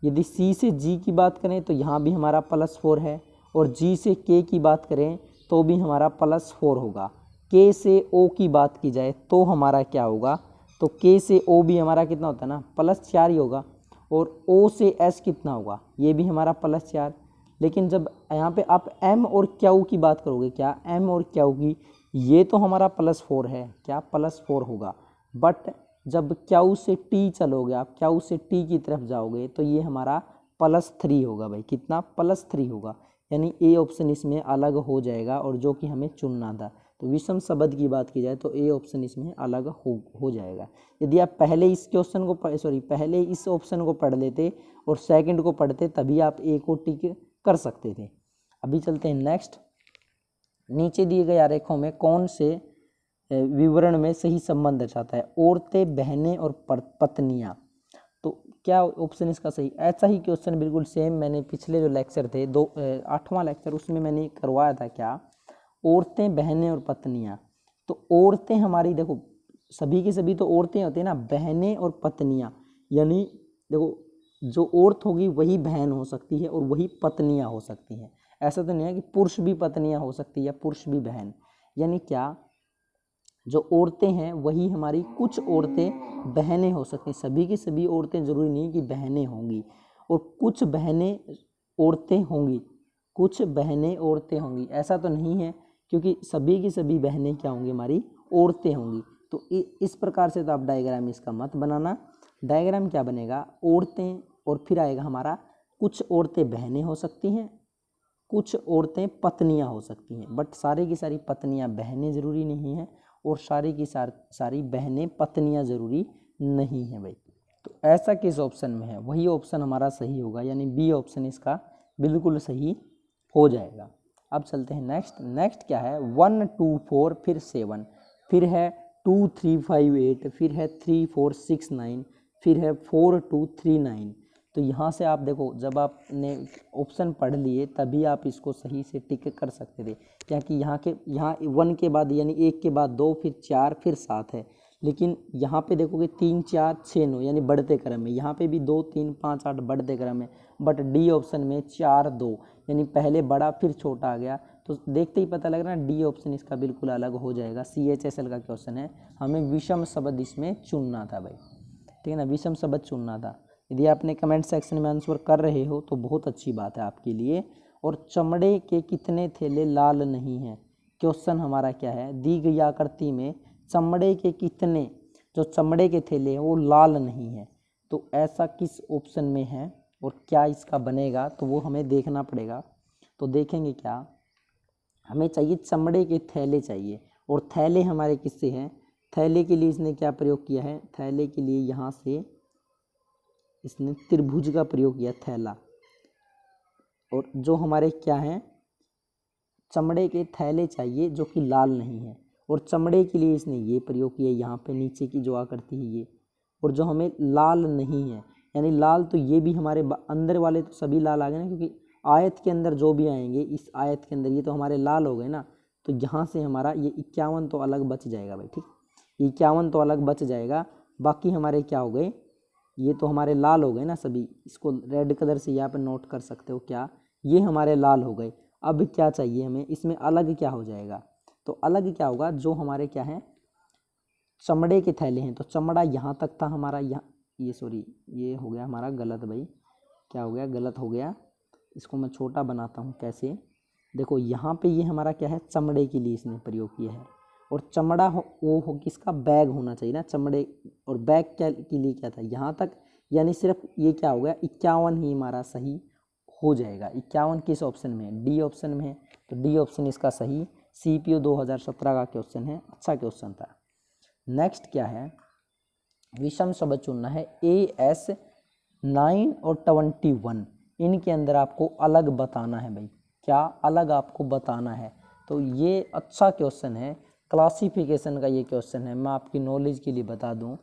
यदि C से G की बात करें तो यहाँ भी हमारा +4 है, और G से K की बात करें तो भी हमारा +4 होगा। K से O की बात की जाए तो हमारा क्या होगा, तो K से O भी हमारा कितना होता है ना, +4 ही होगा। और O से S कितना होगा, ये भी हमारा +4। लेकिन जब यहाँ पे आप M और Q की बात करोगे, क्या M और Q की, ये तो हमारा +4 है, क्या +4 होगा। बट जब Q से T चलोगे, आप Q से T की तरफ जाओगे तो ये हमारा +3 होगा भाई, कितना, +3 होगा। यानी A ऑप्शन इसमें अलग हो जाएगा, और जो कि हमें चुनना था। तो विषम शब्द की बात की जाए तो A ऑप्शन इसमें अलग हो जाएगा। यदि आप पहले इस क्वेश्चन को पहले इस ऑप्शन को पढ़ लेते और सेकंड को पढ़ते, तभी आप A को टिक कर सकते थे। अभी चलते हैं नेक्स्ट। नीचे दिए गए आरेखों में कौन से विवरण में सही संबंध दर्शाता है, औरतें, बहनें और पत्नियां। तो क्या ऑप्शन इसका सही, ऐसा ही क्वेश्चन बिल्कुल सेम मैंने पिछले जो लेक्चर थे 8वां लेक्चर, उसमें मैंने करवाया था, क्या औरतें, बहनें और पत्नियां। तो औरतें हमारी देखो सभी की सभी तो औरतें होती हैं ना, बहनें और पत्नियां, यानी देखो जो औरत होगी वही बहन हो सकती है और वही पत्नियां हो सकती हैं। ऐसा तो नहीं है कि पुरुष भी पत्नियां हो सकती है या पुरुष भी बहन। यानी क्या, जो औरतें हैं वही हमारी, कुछ औरतें बहनें हो सकती हैं, सभी की सभी औरतें ज़रूरी नहीं कि बहनें होंगी, और कुछ बहनें औरतें होंगी, कुछ बहनें औरतें होंगी, ऐसा तो नहीं है, क्योंकि सभी की सभी बहनें क्या होंगी, हमारी औरतें होंगी। तो इस प्रकार से तो आप डायग्राम इसका मत बनाना। डायग्राम क्या बनेगा, औरतें और फिर आएगा हमारा, कुछ औरतें बहनें हो सकती हैं, कुछ औरतें पत्नियां हो सकती हैं, बट सारी की सारी पत्नियां बहनें ज़रूरी नहीं हैं, और सारी की सारी बहनें पत्नियां ज़रूरी नहीं हैं भाई। तो ऐसा किस ऑप्शन में है, वही ऑप्शन हमारा सही होगा, यानी बी ऑप्शन इसका बिल्कुल सही हो जाएगा। अब चलते हैं नेक्स्ट। नेक्स्ट क्या है, 1 2 4 फिर 7, फिर है 2 3 5 8, फिर है 3 4 6 9, फिर है 4 2 3 9। तो यहाँ से आप देखो, जब आपने ऑप्शन पढ़ लिए तभी आप इसको सही से टिक कर सकते थे, क्योंकि यहाँ 1 के बाद यानी 1 के बाद 2, फिर 4, फिर 7 है। लेकिन यहाँ पे देखोगे 3 4 6 9 यानी बढ़ते क्रम में, यहाँ पे भी 2 3 5 8 बढ़ते क्रम में, बट डी ऑप्शन में 4 2 यानी पहले बड़ा फिर छोटा आ गया। तो देखते ही पता लग रहा है डी ऑप्शन इसका बिल्कुल अलग हो जाएगा। CHSL का क्वेश्चन है, हमें विषम शब्द इसमें चुनना था भाई, ठीक है ना, विषम शब्द चुनना था। यदि आपने कमेंट सेक्शन में आंसर कर रहे हो तो बहुत अच्छी बात है आपके लिए। और चमड़े के कितने थैले लाल नहीं हैं, क्वेश्चन हमारा क्या है, दी गई आकृति में चमड़े के कितने, जो चमड़े के थैले हैं वो लाल नहीं है, तो ऐसा किस ऑप्शन में है और क्या इसका बनेगा, तो वो हमें देखना पड़ेगा। तो देखेंगे क्या, हमें चाहिए चमड़े के थैले चाहिए, और थैले हमारे किससे हैं, थैले के लिए इसने क्या प्रयोग किया है, थैले के लिए यहाँ से इसने त्रिभुज का प्रयोग किया, थैला। और जो हमारे क्या हैं, चमड़े के थैले चाहिए जो कि लाल नहीं है, और चमड़े के लिए इसने ये प्रयोग किया, यहाँ पे नीचे की जो आकृति है ये, और जो हमें लाल नहीं है, यानी लाल तो ये भी हमारे अंदर वाले तो सभी लाल आ गए ना, क्योंकि आयत के अंदर जो भी आएंगे इस आयत के अंदर ये तो हमारे लाल हो गए ना। तो यहाँ से हमारा ये 51 तो अलग बच जाएगा भाई, ठीक, 51 तो अलग बच जाएगा। बाकी हमारे क्या हो गए, ये तो हमारे लाल हो गए ना सभी, इसको रेड कलर से यहाँ पे नोट कर सकते हो, क्या ये हमारे लाल हो गए। अब क्या चाहिए हमें, इसमें अलग क्या हो जाएगा, तो अलग क्या होगा, जो हमारे क्या है चमड़े के थैले हैं, तो चमड़ा यहाँ तक था हमारा, यहाँ ये सॉरी ये हो गया हमारा गलत भाई, क्या हो गया, गलत हो गया। इसको मैं छोटा बनाता हूँ, कैसे, देखो यहाँ पे ये हमारा क्या है, चमड़े के लिए इसने प्रयोग किया है, और चमड़ा वो हो किसका, बैग होना चाहिए ना चमड़े, और बैग क्या के लिए क्या था, यहाँ तक, यानी सिर्फ ये क्या हो गया 51 ही हमारा सही हो जाएगा। 51 किस ऑप्शन में है, डी ऑप्शन में है, तो डी ऑप्शन इसका सही CPO 2017 का क्वेश्चन है, अच्छा क्वेश्चन था। नेक्स्ट क्या है, विषम शब्द चुनना है, AS 9 और 21, इनके अंदर आपको अलग बताना है भाई, क्या अलग आपको बताना है। तो ये अच्छा क्वेश्चन है, क्लासिफिकेशन का ये क्वेश्चन है, मैं आपकी नॉलेज के लिए बता दूं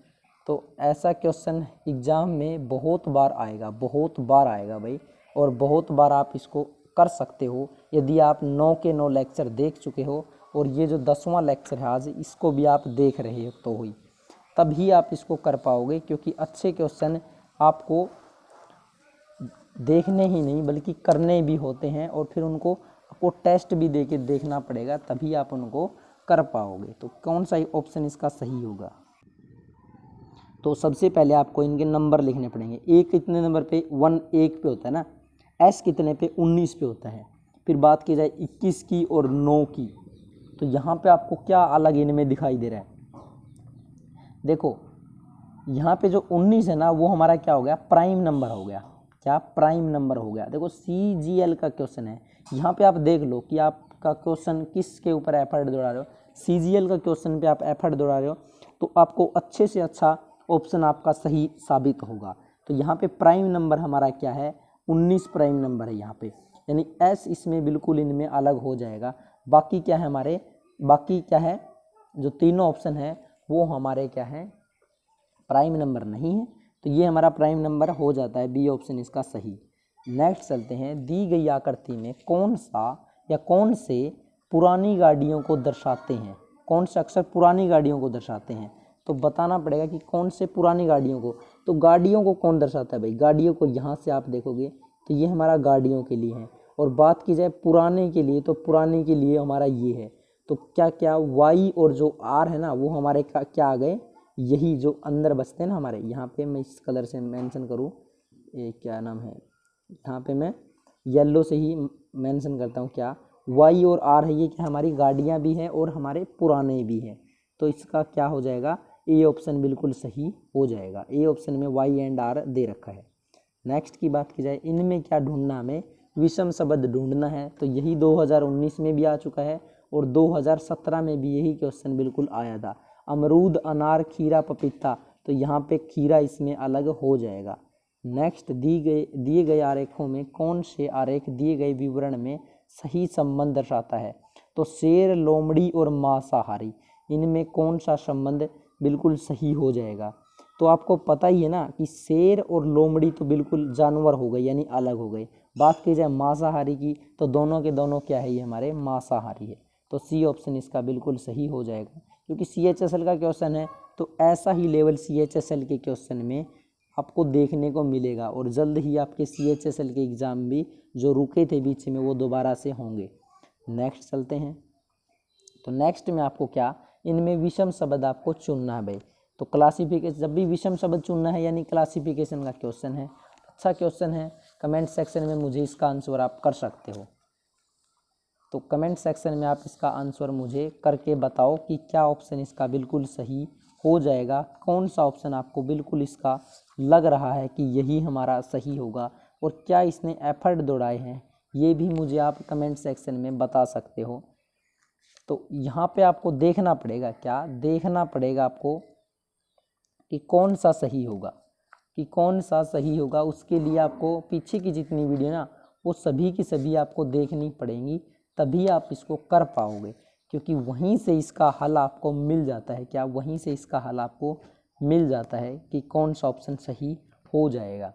तो ऐसा क्वेश्चन एग्ज़ाम में बहुत बार आएगा, बहुत बार आएगा भाई, और बहुत बार आप इसको कर सकते हो यदि आप 9 के 9 लेक्चर देख चुके हो, और ये जो 10वां लेक्चर है आज इसको भी आप देख रहे हो तो हुई, तभी आप इसको कर पाओगे, क्योंकि अच्छे क्वेश्चन आपको देखने ही नहीं बल्कि करने भी होते हैं, और फिर उनको आपको टेस्ट भी दे के देखना पड़ेगा, तभी आप उनको कर पाओगे। तो कौन सा ऑप्शन इसका सही होगा, तो सबसे पहले आपको इनके नंबर लिखने पड़ेंगे। ए कितने नंबर पे, 1 पे होता है ना, एस कितने पे, 19 पे होता है। फिर बात की जाए 21 की और 9 की, तो यहाँ पे आपको क्या अलग इनमें दिखाई दे रहा है, देखो यहाँ पे जो 19 है ना वो हमारा क्या हो गया, प्राइम नंबर हो गया, क्या प्राइम नंबर हो गया। देखो CGL का क्वेश्चन है, यहाँ पे आप देख लो कि आपका क्वेश्चन किसके ऊपर एफर्ट दौड़ा रहे हो, CGL का क्वेश्चन पे आप एफर्ट दौड़ा रहे हो, तो आपको अच्छे से अच्छा ऑप्शन आपका सही साबित होगा। तो यहाँ पे प्राइम नंबर हमारा क्या है, 19 प्राइम नंबर है यहाँ पे, यानी S इसमें बिल्कुल इनमें अलग हो जाएगा। बाकी क्या है हमारे, बाकी क्या है, जो तीनों ऑप्शन है वो हमारे क्या है, प्राइम नंबर नहीं है, तो ये हमारा प्राइम नंबर हो जाता है, बी ऑप्शन इसका सही। नेक्स्ट चलते हैं, दी गई आकृति में कौन सा या कौन से पुरानी गाड़ियों को दर्शाते हैं, कौन से अक्सर पुरानी गाड़ियों को दर्शाते हैं, तो बताना पड़ेगा कि कौन से पुरानी गाड़ियों को। तो गाड़ियों को कौन दर्शाता है भाई, गाड़ियों को यहाँ से आप देखोगे तो ये हमारा गाड़ियों के लिए है, और बात की जाए पुराने के लिए तो पुराने के लिए हमारा ये है। तो क्या क्या वाई और जो आर है ना वो हमारे क्या आ गए, यही जो अंदर बचते हैं ना हमारे, यहाँ पे मैं इस कलर से मेंशन करूँ, ये क्या नाम है, यहाँ पे मैं येलो से ही मेंशन करता हूँ, क्या वाई और आर है, ये क्या हमारी गाड़ियाँ भी हैं और हमारे पुराने भी हैं। तो इसका क्या हो जाएगा, ए ऑप्शन बिल्कुल सही हो जाएगा, ए ऑप्शन में वाई एंड आर दे रखा है। नेक्स्ट की बात की जाए, इनमें क्या ढूंढना, हमें विषम शब्द ढूंढना है, तो यही 2019 में भी आ चुका है और 2017 में भी यही क्वेश्चन बिल्कुल आया था, अमरूद अनार खीरा पपीता, तो यहाँ पे खीरा इसमें अलग हो जाएगा। नेक्स्ट दिए गए आरेखों में कौन से आरेख दिए गए विवरण में सही संबंध दर्शाता है। तो शेर, लोमड़ी और मांसाहारी, इनमें कौन सा संबंध बिल्कुल सही हो जाएगा? तो आपको पता ही है ना कि शेर और लोमड़ी तो बिल्कुल जानवर हो गए, यानी अलग हो गए। बात की जाए मांसाहारी की, तो दोनों के दोनों क्या है, ये हमारे मांसाहारी है। तो सी ऑप्शन इसका बिल्कुल सही हो जाएगा, क्योंकि CHSL का क्वेश्चन है, तो ऐसा ही लेवल CHSL के क्वेश्चन में आपको देखने को मिलेगा। और जल्द ही आपके CHSL के एग्ज़ाम भी जो रुके थे बीच में, वो दोबारा से होंगे। नेक्स्ट चलते हैं। तो नेक्स्ट में आपको क्या, इनमें विषम शब्द आपको चुनना है भाई। तो क्लासिफिकेशन, जब भी विषम शब्द चुनना है यानी क्लासिफिकेशन का क्वेश्चन है। अच्छा क्वेश्चन है, कमेंट सेक्शन में मुझे इसका आंसर आप कर सकते हो। तो कमेंट सेक्शन में आप इसका आंसर मुझे करके बताओ कि क्या ऑप्शन इसका बिल्कुल सही हो जाएगा, कौन सा ऑप्शन आपको बिल्कुल इसका लग रहा है कि यही हमारा सही होगा, और क्या इसने एफर्ट दौड़ाए हैं, ये भी मुझे आप कमेंट सेक्शन में बता सकते हो। तो यहाँ पे आपको देखना पड़ेगा, क्या देखना पड़ेगा आपको कि कौन सा सही होगा, कि कौन सा सही होगा। उसके लिए आपको पीछे की जितनी वीडियो ना, वो सभी की सभी आपको देखनी पड़ेंगी, तभी आप इसको कर पाओगे, क्योंकि वहीं से इसका हल आपको मिल जाता है। क्या वहीं से इसका हल आपको मिल जाता है कि कौन सा ऑप्शन सही हो जाएगा।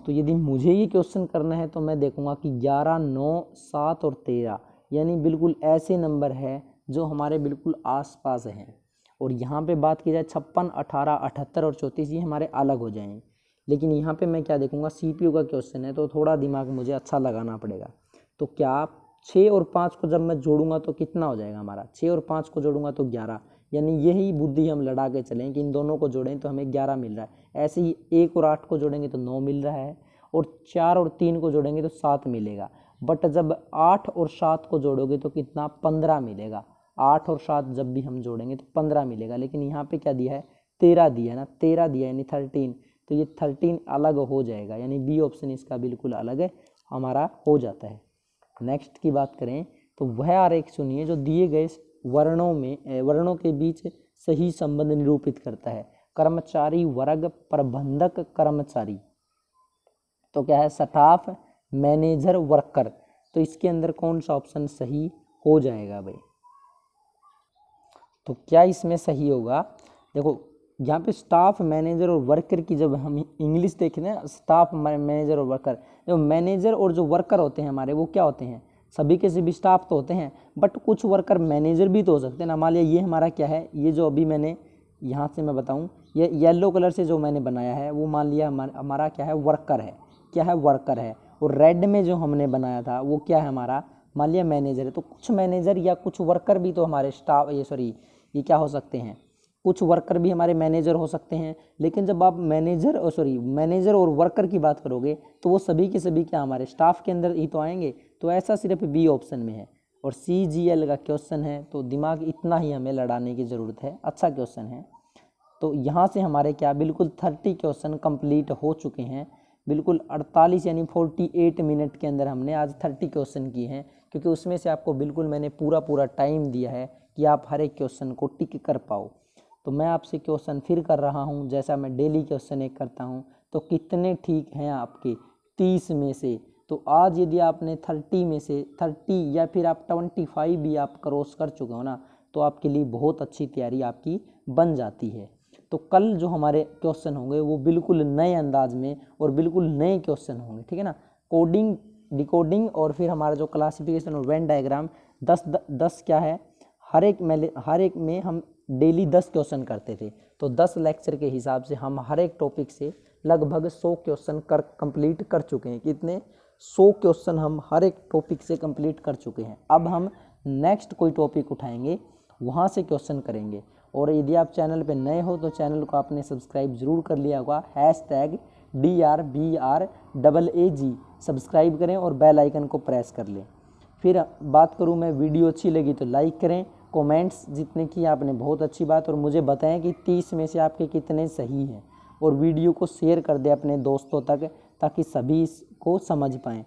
तो यदि मुझे ये क्वेश्चन करना है तो मैं देखूंगा कि 11, 9, 7 और 13 यानी बिल्कुल ऐसे नंबर है जो हमारे बिल्कुल आसपास हैं। और यहाँ पे बात की जाए 56, 18, 78 और 34, ये हमारे अलग हो जाएंगे। लेकिन यहाँ पे मैं क्या देखूंगा, CPU का क्वेश्चन है, तो थोड़ा दिमाग मुझे अच्छा लगाना पड़ेगा। तो क्या 6 और 5 को जब मैं जोड़ूंगा तो कितना हो जाएगा हमारा, 6 और 5 को जोड़ूंगा तो 11, यानी यही बुद्धि हम लड़ा के चलें कि इन दोनों को जोड़ें तो हमें 11 मिल रहा है। ऐसे ही 1 और 8 को जोड़ेंगे तो 9 मिल रहा है, और 4 और 3 को जोड़ेंगे तो 7 मिलेगा। बट जब 8 और 7 को जोड़ोगे तो कितना, 15 मिलेगा। 8 और 7 जब भी हम जोड़ेंगे तो 15 मिलेगा। लेकिन यहाँ पे क्या दिया है, 13 दिया है ना, 13 दिया यानी 13, तो ये 13 अलग हो जाएगा, यानी बी ऑप्शन इसका बिल्कुल अलग है हमारा हो जाता है। नेक्स्ट की बात करें तो वह आरेख सुनिए जो दिए गए वर्णों के बीच सही संबंध निरूपित करता है। कर्मचारी वर्ग, प्रबंधक, कर्मचारी, तो क्या है, स्टाफ, मैनेजर, वर्कर। तो इसके अंदर कौन सा ऑप्शन सही हो जाएगा भाई? तो क्या इसमें सही होगा, देखो यहाँ पे स्टाफ, मैनेजर और वर्कर की जब हम इंग्लिश देखें ना, स्टाफ, मैनेजर और वर्कर, जो मैनेजर और जो वर्कर होते हैं हमारे, वो क्या होते हैं, सभी के सभी स्टाफ तो होते हैं, बट कुछ वर्कर मैनेजर भी तो हो सकते हैं ना। मान लिया ये हमारा क्या है, ये जो अभी मैंने यहाँ से मैं बताऊँ, ये येलो कलर से जो मैंने बनाया है, वो मान लिया हमारा क्या है, वर्कर है, क्या है, वर्कर है। और रेड में जो हमने बनाया था वो क्या है हमारा, मान लिया मैनेजर है। तो कुछ मैनेजर या कुछ वर्कर भी तो हमारे स्टाफ, ये क्या हो सकते हैं, कुछ वर्कर भी हमारे मैनेजर हो सकते हैं। लेकिन जब आप मैनेजर और वर्कर की बात करोगे तो वो सभी के सभी क्या हमारे स्टाफ के अंदर ही तो आएंगे। तो ऐसा सिर्फ बी ऑप्शन में है, और CGL का क्वेश्चन है, तो दिमाग इतना ही हमें लड़ाने की ज़रूरत है। अच्छा क्वेश्चन है। तो यहाँ से हमारे क्या बिल्कुल 30 क्वेश्चन कंप्लीट हो चुके हैं, बिल्कुल 48 यानी 48 मिनट के अंदर हमने आज 30 क्वेश्चन किए हैं, क्योंकि उसमें से आपको बिल्कुल मैंने पूरा टाइम दिया है कि आप हर एक क्वेश्चन को टिक कर पाओ। तो मैं आपसे क्वेश्चन फिर कर रहा हूँ, जैसा मैं डेली क्वेश्चन एक करता हूँ। तो कितने ठीक हैं आपके 30 में से? तो आज यदि आपने 30 में से 30 या फिर आप 25 भी आप क्रॉस कर चुके हो ना, तो आपके लिए बहुत अच्छी तैयारी आपकी बन जाती है। तो कल जो हमारे क्वेश्चन होंगे वो बिल्कुल नए अंदाज में और बिल्कुल नए क्वेश्चन होंगे, ठीक है ना। कोडिंग, डिकोडिंग और फिर हमारा जो क्लासिफिकेशन और वेन डायग्राम 10 क्या है, हर एक में हम डेली 10 क्वेश्चन करते थे। तो 10 लेक्चर के हिसाब से हम हर एक टॉपिक से लगभग 100 क्वेश्चन कंप्लीट कर चुके हैं। कितने, 100 क्वेश्चन हम हर एक टॉपिक से कंप्लीट कर चुके हैं। अब हम नेक्स्ट कोई टॉपिक उठाएंगे, वहाँ से क्वेश्चन करेंगे। और यदि आप चैनल पे नए हो तो चैनल को आपने सब्सक्राइब जरूर कर लिया होगा, #DRBRAAG सब्सक्राइब करें और बेल आइकन को प्रेस कर लें। फिर बात करूं मैं, वीडियो अच्छी लगी तो लाइक करें, कमेंट्स जितने की आपने बहुत अच्छी बात, और मुझे बताएं कि 30 में से आपके कितने सही हैं, और वीडियो को शेयर कर दें अपने दोस्तों तक ताकि सभी इसको समझ पाएँ।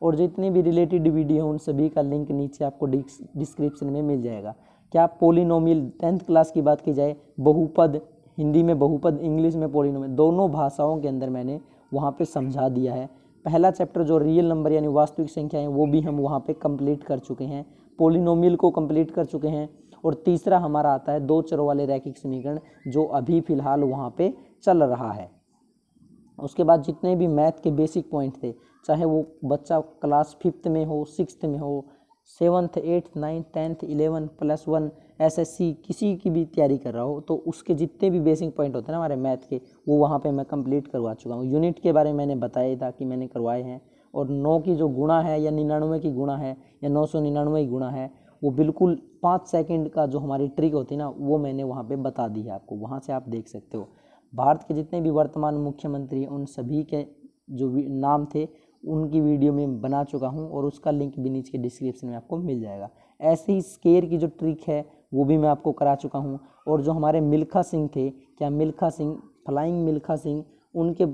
और जितनी भी रिलेटेड वीडियो उन सभी का लिंक नीचे आपको डिस्क्रिप्शन में मिल जाएगा। क्या पोलिनोमियल 10th क्लास की बात की जाए, बहुपद, हिंदी में बहुपद, इंग्लिश में पोलिनोमियल, दोनों भाषाओं के अंदर मैंने वहाँ पे समझा दिया है। पहला चैप्टर जो रियल नंबर यानी वास्तविक संख्या है वो भी हम वहाँ पे कंप्लीट कर चुके हैं, पॉलिनोमियल को कंप्लीट कर चुके हैं। और तीसरा हमारा आता है दो चरों वाले रैखिक समीकरण, जो अभी फिलहाल वहाँ पे चल रहा है। उसके बाद जितने भी मैथ के बेसिक पॉइंट थे, चाहे वो बच्चा क्लास 5th में हो, 6th में हो, 7th 8th 9th 10th 11 +1 SSC किसी की भी तैयारी कर रहा हो, तो उसके जितने भी बेसिक पॉइंट होते हैं ना हमारे मैथ के, वो वहाँ पे मैं कंप्लीट करवा चुका हूँ। यूनिट के बारे में मैंने बताया था कि मैंने करवाए हैं। और 9 की जो गुणा है या 99 की गुणा है या 999 की गुणा है, वो बिल्कुल 5 सेकंड का जो हमारी ट्रिक होती है ना, वो मैंने वहाँ पे बता दी है आपको, वहाँ से आप देख सकते हो। भारत के जितने भी वर्तमान मुख्यमंत्री हैं उन सभी के जो नाम थे उनकी वीडियो में बना चुका हूँ, और उसका लिंक भी नीचे के डिस्क्रिप्शन में आपको मिल जाएगा। ऐसे ही स्केयर की जो ट्रिक है वो भी मैं आपको करा चुका हूँ। और जो हमारे मिल्खा सिंह थे, क्या मिल्खा सिंह, फ्लाइंग मिल्खा सिंह, उनके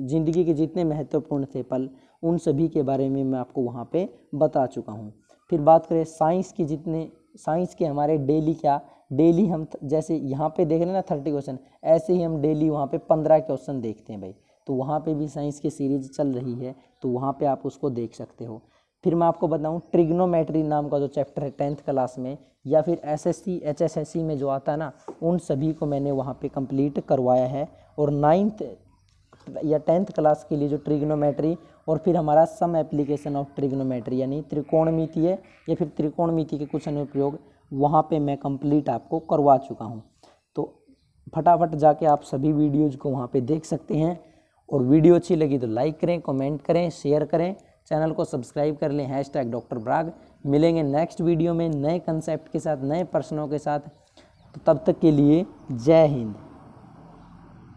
ज़िंदगी के जितने महत्वपूर्ण थे पल, उन सभी के बारे में मैं आपको वहाँ पे बता चुका हूँ। फिर बात करें साइंस की, जितने साइंस के हमारे डेली हम जैसे यहाँ पे देख रहे हैं ना 30 क्वेश्चन, ऐसे ही हम डेली वहाँ पे 15 क्वेश्चन देखते हैं भाई। तो वहाँ पे भी साइंस की सीरीज चल रही है, तो वहाँ पे आप उसको देख सकते हो। फिर मैं आपको बताऊँ ट्रिग्नोमेट्री नाम का जो चैप्टर है 10th क्लास में, या फिर SSC HSSC में जो आता है ना, उन सभी को मैंने वहाँ पे कंप्लीट करवाया है। और 9th या 10th क्लास के लिए जो ट्रिग्नोमेट्री और फिर हमारा सम एप्लीकेशन ऑफ ट्रिग्नोमेट्री यानी त्रिकोणमितीय या फिर त्रिकोणमिति के कुछ अनुप्रयोग, वहाँ पे मैं कंप्लीट आपको करवा चुका हूँ। तो फटाफट जाके आप सभी वीडियोज़ को वहाँ पे देख सकते हैं। और वीडियो अच्छी लगी तो लाइक करें, कमेंट करें, शेयर करें, चैनल को सब्सक्राइब कर लें #डॉक्टर ब्राग। मिलेंगे नेक्स्ट वीडियो में नए कंसेप्ट के साथ, नए प्रश्नों के साथ। तो तब तक के लिए जय हिंद।